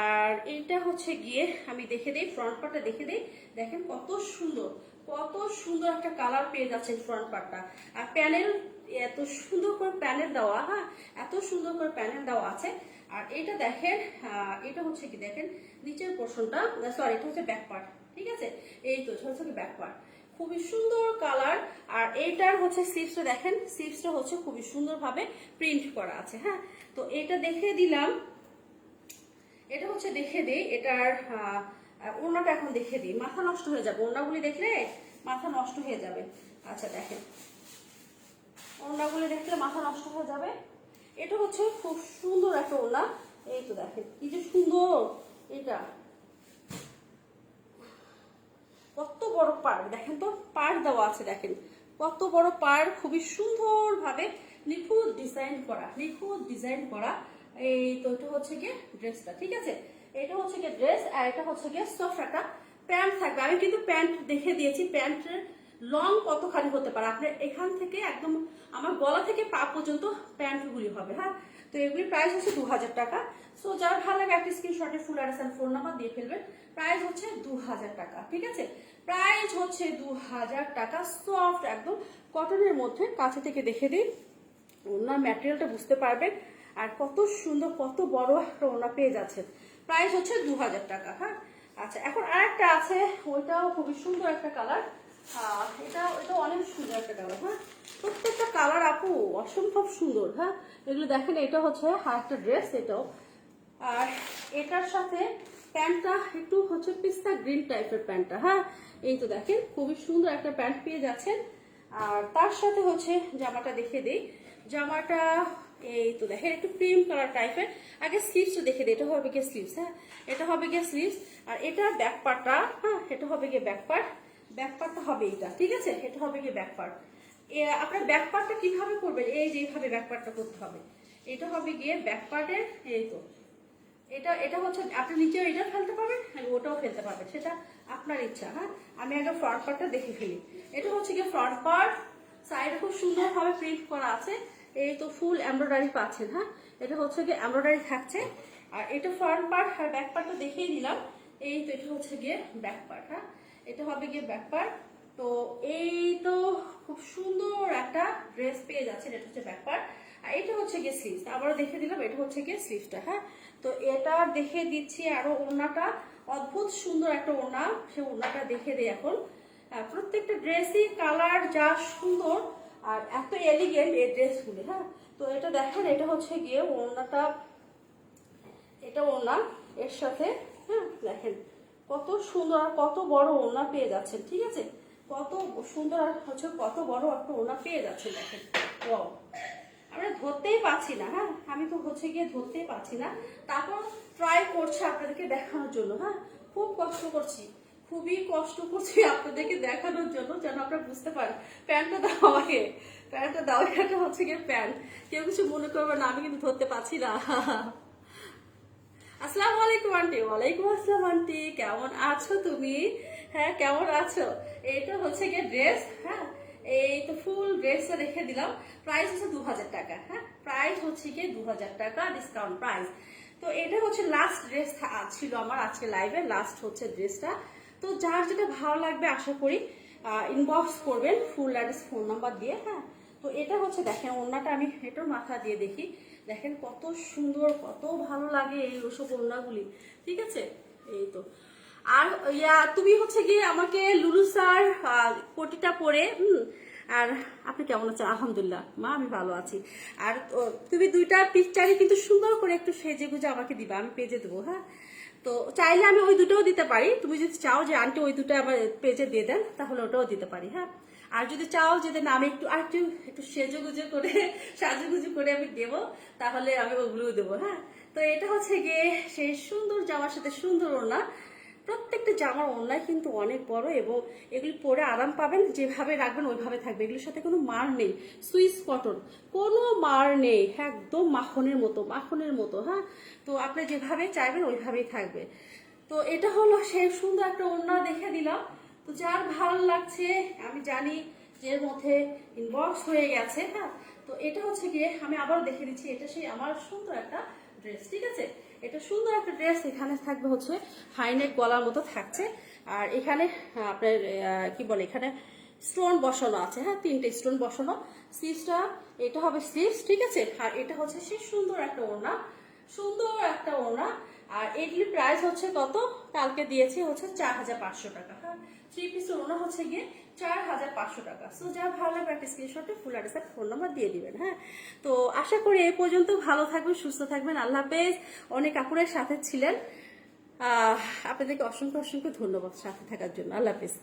আর এইটা হচ্ছে গিয়ে আমি দেখে দিই, ফ্রন্ট পার্টটা দেখে দিই, দেখেন কত সুন্দর, কত সুন্দর একটা কালার পেয়ে যাচ্ছে ফ্রন্ট পার্টটা। আর প্যানেল এত সুন্দর করে প্যানেল দেওয়া, হ্যাঁ, এত সুন্দর করে প্যানেল দেওয়া আছে। আর এটা দেখেন, এটা হচ্ছে কি দেখেন নিচের পোর্শনটা, সরি এটা হচ্ছে ব্যাক পার্ট, ঠিক আছে, এই তো হচ্ছে কি ব্যাক পার্ট, খুবই সুন্দর কালার। আর এইটার হচ্ছে স্লিভসটা দেখেন, স্লিভসটা হচ্ছে খুবই সুন্দরভাবে প্রিন্ট করা আছে। হ্যাঁ, তো এটা দেখে দিলাম, এটা হচ্ছে দেখে দিই এটার ওড়নাটা এখন দেখে দিই, মাথা নষ্ট হয়ে যাবে, ওড়নাগুলি দেখলে মাথা নষ্ট হয়ে যাবে। আচ্ছা দেখেন, ওড়নাগুলি দেখলে মাথা নষ্ট হয়ে যাবে। এটা হচ্ছে খুব সুন্দর একটা ওড়না, এই তো দেখেন কি যে সুন্দর, এটা কত বড় পাড়, দেখেন তো পাড় দেওয়া আছে, দেখেন কত বড় পাড়, খুবই সুন্দরভাবে নিখুঁত ডিজাইন করা। এই তো এটা হচ্ছে গিয়ে ড্রেসটা, ঠিক আছে, এটা হচ্ছে গিয়ে ড্রেস, আর এটা হচ্ছে গিয়ে সফট একটা প্যান্ট থাকবে। আমি কিন্তু প্যান্ট দেখে দিয়েছি, প্যান্টের লং কতখানি হতে পারে, আপনার এখান থেকে একদম আমার গলা থেকে পা পর্যন্ত প্যান্টগুলি হবে। হ্যাঁ, তো এগুলির প্রাইস হচ্ছে 2000 টাকা। সো যার ভালো লাগে একটা স্ক্রিনশটে full address and phone number দিয়ে ফেলবেন। প্রাইস হচ্ছে 2000 টাকা, ঠিক আছে, প্রাইস হচ্ছে 2000 টাকা। সফট একদম কটনের মধ্যে, কাছে থেকে দেখে দিন, ওনার ম্যাটেরিয়ালটা বুঝতে পারবেন। আর কত সুন্দর, কত বড় একটা ওনা পেয়ে যাচ্ছেন। প্রাইস হচ্ছে 2000 টাকা। হ্যাঁ, আচ্ছা, এখন আরেকটা আছে, ওইটাও খুবই সুন্দর একটা কালার, এটা অনেক সুন্দর একটা কালার। হ্যাঁ, প্রত্যেকটা কালার আপু অসম্ভব সুন্দর। হ্যাঁ, এগুলো দেখেন, এটা হচ্ছে একটা ড্রেস, এটাও। আর এটার সাথে প্যান্টটা একটু হচ্ছে পিস্তা গ্রিন টাইপের প্যান্টটা। হ্যাঁ, এই তো দেখেন খুবই সুন্দর একটা প্যান্ট পেয়ে যাচ্ছেন। আর তার সাথে হচ্ছে জামাটা দেখে দিই, জামাটা এই তো দেখেন একটু ক্রিম কালার টাইপের। আগে স্লিভসটা দেখে দিই, এটা হবে গিয়ে স্লিভস। হ্যাঁ, এটা হবে গিয়ে স্লিভস, আর এটা ব্যাক পার্টটা। হ্যাঁ, এটা হবে গিয়ে ব্যাক পার্ট, ব্যাক পার্টটা হবে এটা, ঠিক আছে, এটা হবে গিয়ে ব্যাক পার্ট। আপনার ব্যাক পার্টটা কিভাবে করবেন, এই যে এইভাবে ব্যাক পার্টটা করতে হবে, এটা হবে গিয়ে ব্যাক পার্টের। এই তো এটা হচ্ছে আপনি নিচে এটা ফেলতে পারবেন, ওটাও ফেলতে পারবেন, সেটা আপনার ইচ্ছা। হ্যাঁ, আমি আগে ফ্রন্ট পার্টটা দেখে ফেলি। এটা হচ্ছে গিয়ে ফ্রন্ট পার্ট, সাইডে খুব সুন্দরভাবে প্রিন্ট করা আছে, এই তো ফুল এমব্রয়ডারি পাচ্ছেন। হ্যাঁ, এটা হচ্ছে গিয়ে এমব্রয়ডারি থাকছে। আর এটা ফ্রন্ট পার্ট আর ব্যাক পার্টটা দেখিয়ে দিলাম। এই তো এটা হচ্ছে গিয়ে ব্যাক পার্ট। হ্যাঁ, এটা হবে গিয়ে ব্যাক পার্ট। তো এই তো খুব সুন্দর একটা ড্রেস পেয়ে যাচ্ছে, এটা হচ্ছে ব্যাক পার্ট। আর এটা হচ্ছে গিয়ে স্লিভস, আবারও দেখে দিলাম এটা হচ্ছে গিয়ে স্লিভসটা। হ্যাঁ, তো এটা দেখে দিচ্ছি। আরো ওড়নাটা অদ্ভুত সুন্দর একটা ওড়না, সে ওড়নাটা দেখে দিই এখন। প্রত্যেকটা ড্রেসই কালার যা সুন্দর আর এত এলিগেন্ট এই ড্রেসগুলি। হ্যাঁ, তো এটা দেখেন, এটা হচ্ছে গিয়ে ওড়নাটা, এটা ওড়না এর সাথে। হ্যাঁ, দেখেন কত সুন্দর আর কত বড় ওড়না পেয়ে যাচ্ছেন। ঠিক আছে, কত সুন্দর আর হচ্ছে কত বড় একটা ওড়না পেয়ে যাচ্ছেন। দেখেন, ওয়াও, আমরা ধরতেই পাচ্ছি না। হ্যাঁ, আমি তো হচ্ছে গিয়ে ধরতেই পাচ্ছি না, তারপর ট্রাই করছি আপনাদেরকে দেখানোর জন্য। হ্যাঁ, খুব কষ্ট করছি, খুবই কষ্ট করছি আপনাদেরকে দেখানোর জন্য, যেন আপনারা বুঝতে পারেন। প্যান্টটা দাও আমাকে, প্যান্টটা দাও। এটা হচ্ছে গিয়ে প্যান্ট, কেউ কিছু মনে করবে না, আমি কিন্তু ধরতে পারছি না। আসসালামু আলাইকুম আন্টি। ওয়ালাইকুম আসসালাম আন্টি, কেমন আছো তুমি? হ্যাঁ, কেমন আছো? এইটা হচ্ছে গিয়ে ড্রেস। হ্যাঁ, এই তো ফুল ড্রেসটা রেখে দিলাম। প্রাইস হচ্ছে 2000 টাকা। হ্যাঁ, প্রাইস হচ্ছে গিয়ে 2000 টাকা, ডিসকাউন্ট প্রাইস। তো এটা হচ্ছে লাস্ট ড্রেস ছিল আমার আজকে লাইভে, লাস্ট হচ্ছে ড্রেসটা। তো যার যেটা ভালো লাগবে আশা করি ইনবক্স করবেন ফুল অ্যাড্রেস ফোন নাম্বার দিয়ে। হ্যাঁ, তো এটা হচ্ছে দেখেন ওড়নাটা, আমি এটার মাথা দিয়ে দেখি। দেখেন কত সুন্দর, কত ভালো লাগে এই ওসব ওড়নাগুলি। ঠিক আছে, এই তো। আর তুমি হচ্ছে গিয়ে আমাকে লুলু স্যার কোটিটা পরে আর আপনি কেমন আছেন? আলহামদুলিল্লাহ মা, আমি ভালো আছি। আর তুমি দুইটা পিকচারই কিন্তু সুন্দর করে একটু সেজে গুজে আমাকে দিবা, আমি পেজে দেবো। হ্যাঁ, তো চাইলে আমি ওই দুটোও দিতে পারি। তুমি যদি চাও যে আন্টি ওই দুটো আবার পেজে দিয়ে দেন, তাহলে ওটাও দিতে পারি। হ্যাঁ, আর যদি চাও যে না আমি একটু একটু সেজেগুজে করে সাজুগুজু করে আমি দেবো, তাহলে আমি ওগুলোও দেবো। হ্যাঁ, তো এটা হচ্ছে গিয়ে সেই সুন্দর জামার সাথে সুন্দর ওড়না। প্রত্যেকটা জামার ওড়না কিন্তু অনেক বড় এবং এগুলি পরে আরাম পাবেন, যেভাবে রাখবেন ওইভাবে থাকবে। এগুলির সাথে কোনো মার নেই, সুইস কটন, কোনো মার নেই, একদম মাখনের মতো, মাখনের মতো। হ্যাঁ, তো আপনি যেভাবে চাইবেন ওইভাবেই থাকবে। তো এটা হলো সেই সুন্দর একটা ওড়না দেখে দিলাম। তো যার ভালো লাগছে আমি জানি যে এর মধ্যে ইনবক্স হয়ে গেছে। হ্যাঁ, তো এটা হচ্ছে গিয়ে আমি আবার দেখে দিচ্ছি, এটা সেই আমার সুন্দর একটা ড্রেস। ঠিক আছে, এটা সুন্দর একটা ড্রেস। এখানে থাকবে হচ্ছে হাইনেক গলার মতো থাকছে, আর এখানে আপনার কি বলে, এখানে স্টোন বসানো আছে। হ্যাঁ, 3টে স্টোন বসানো। স্লিভসটা এটা হবে স্লিভস। ঠিক আছে, আর এটা হচ্ছে সেই সুন্দর একটা ওড়না, সুন্দর একটা ওড়না। আর এগুলি প্রাইস হচ্ছে কত, কালকে দিয়েছি হচ্ছে 4500 টাকা। হ্যাঁ, 3 পিস ওড়না হচ্ছে গিয়ে 4500 টাকা। সো যা ভালো লাগবে একটা স্ক্রিনশটে ফুল অ্যাড্রেস আর ফোন নাম্বার দিয়ে দিবেন। হ্যাঁ, তো আশা করি এ পর্যন্ত ভালো থাকবেন, সুস্থ থাকবেন। আল্লাহ হাফেজ। অনেক আপুরের সাথে ছিলেন, আপনাদেরকে অসংখ্য অসংখ্য ধন্যবাদ সাথে থাকার জন্য। আল্লাহ হাফেজ।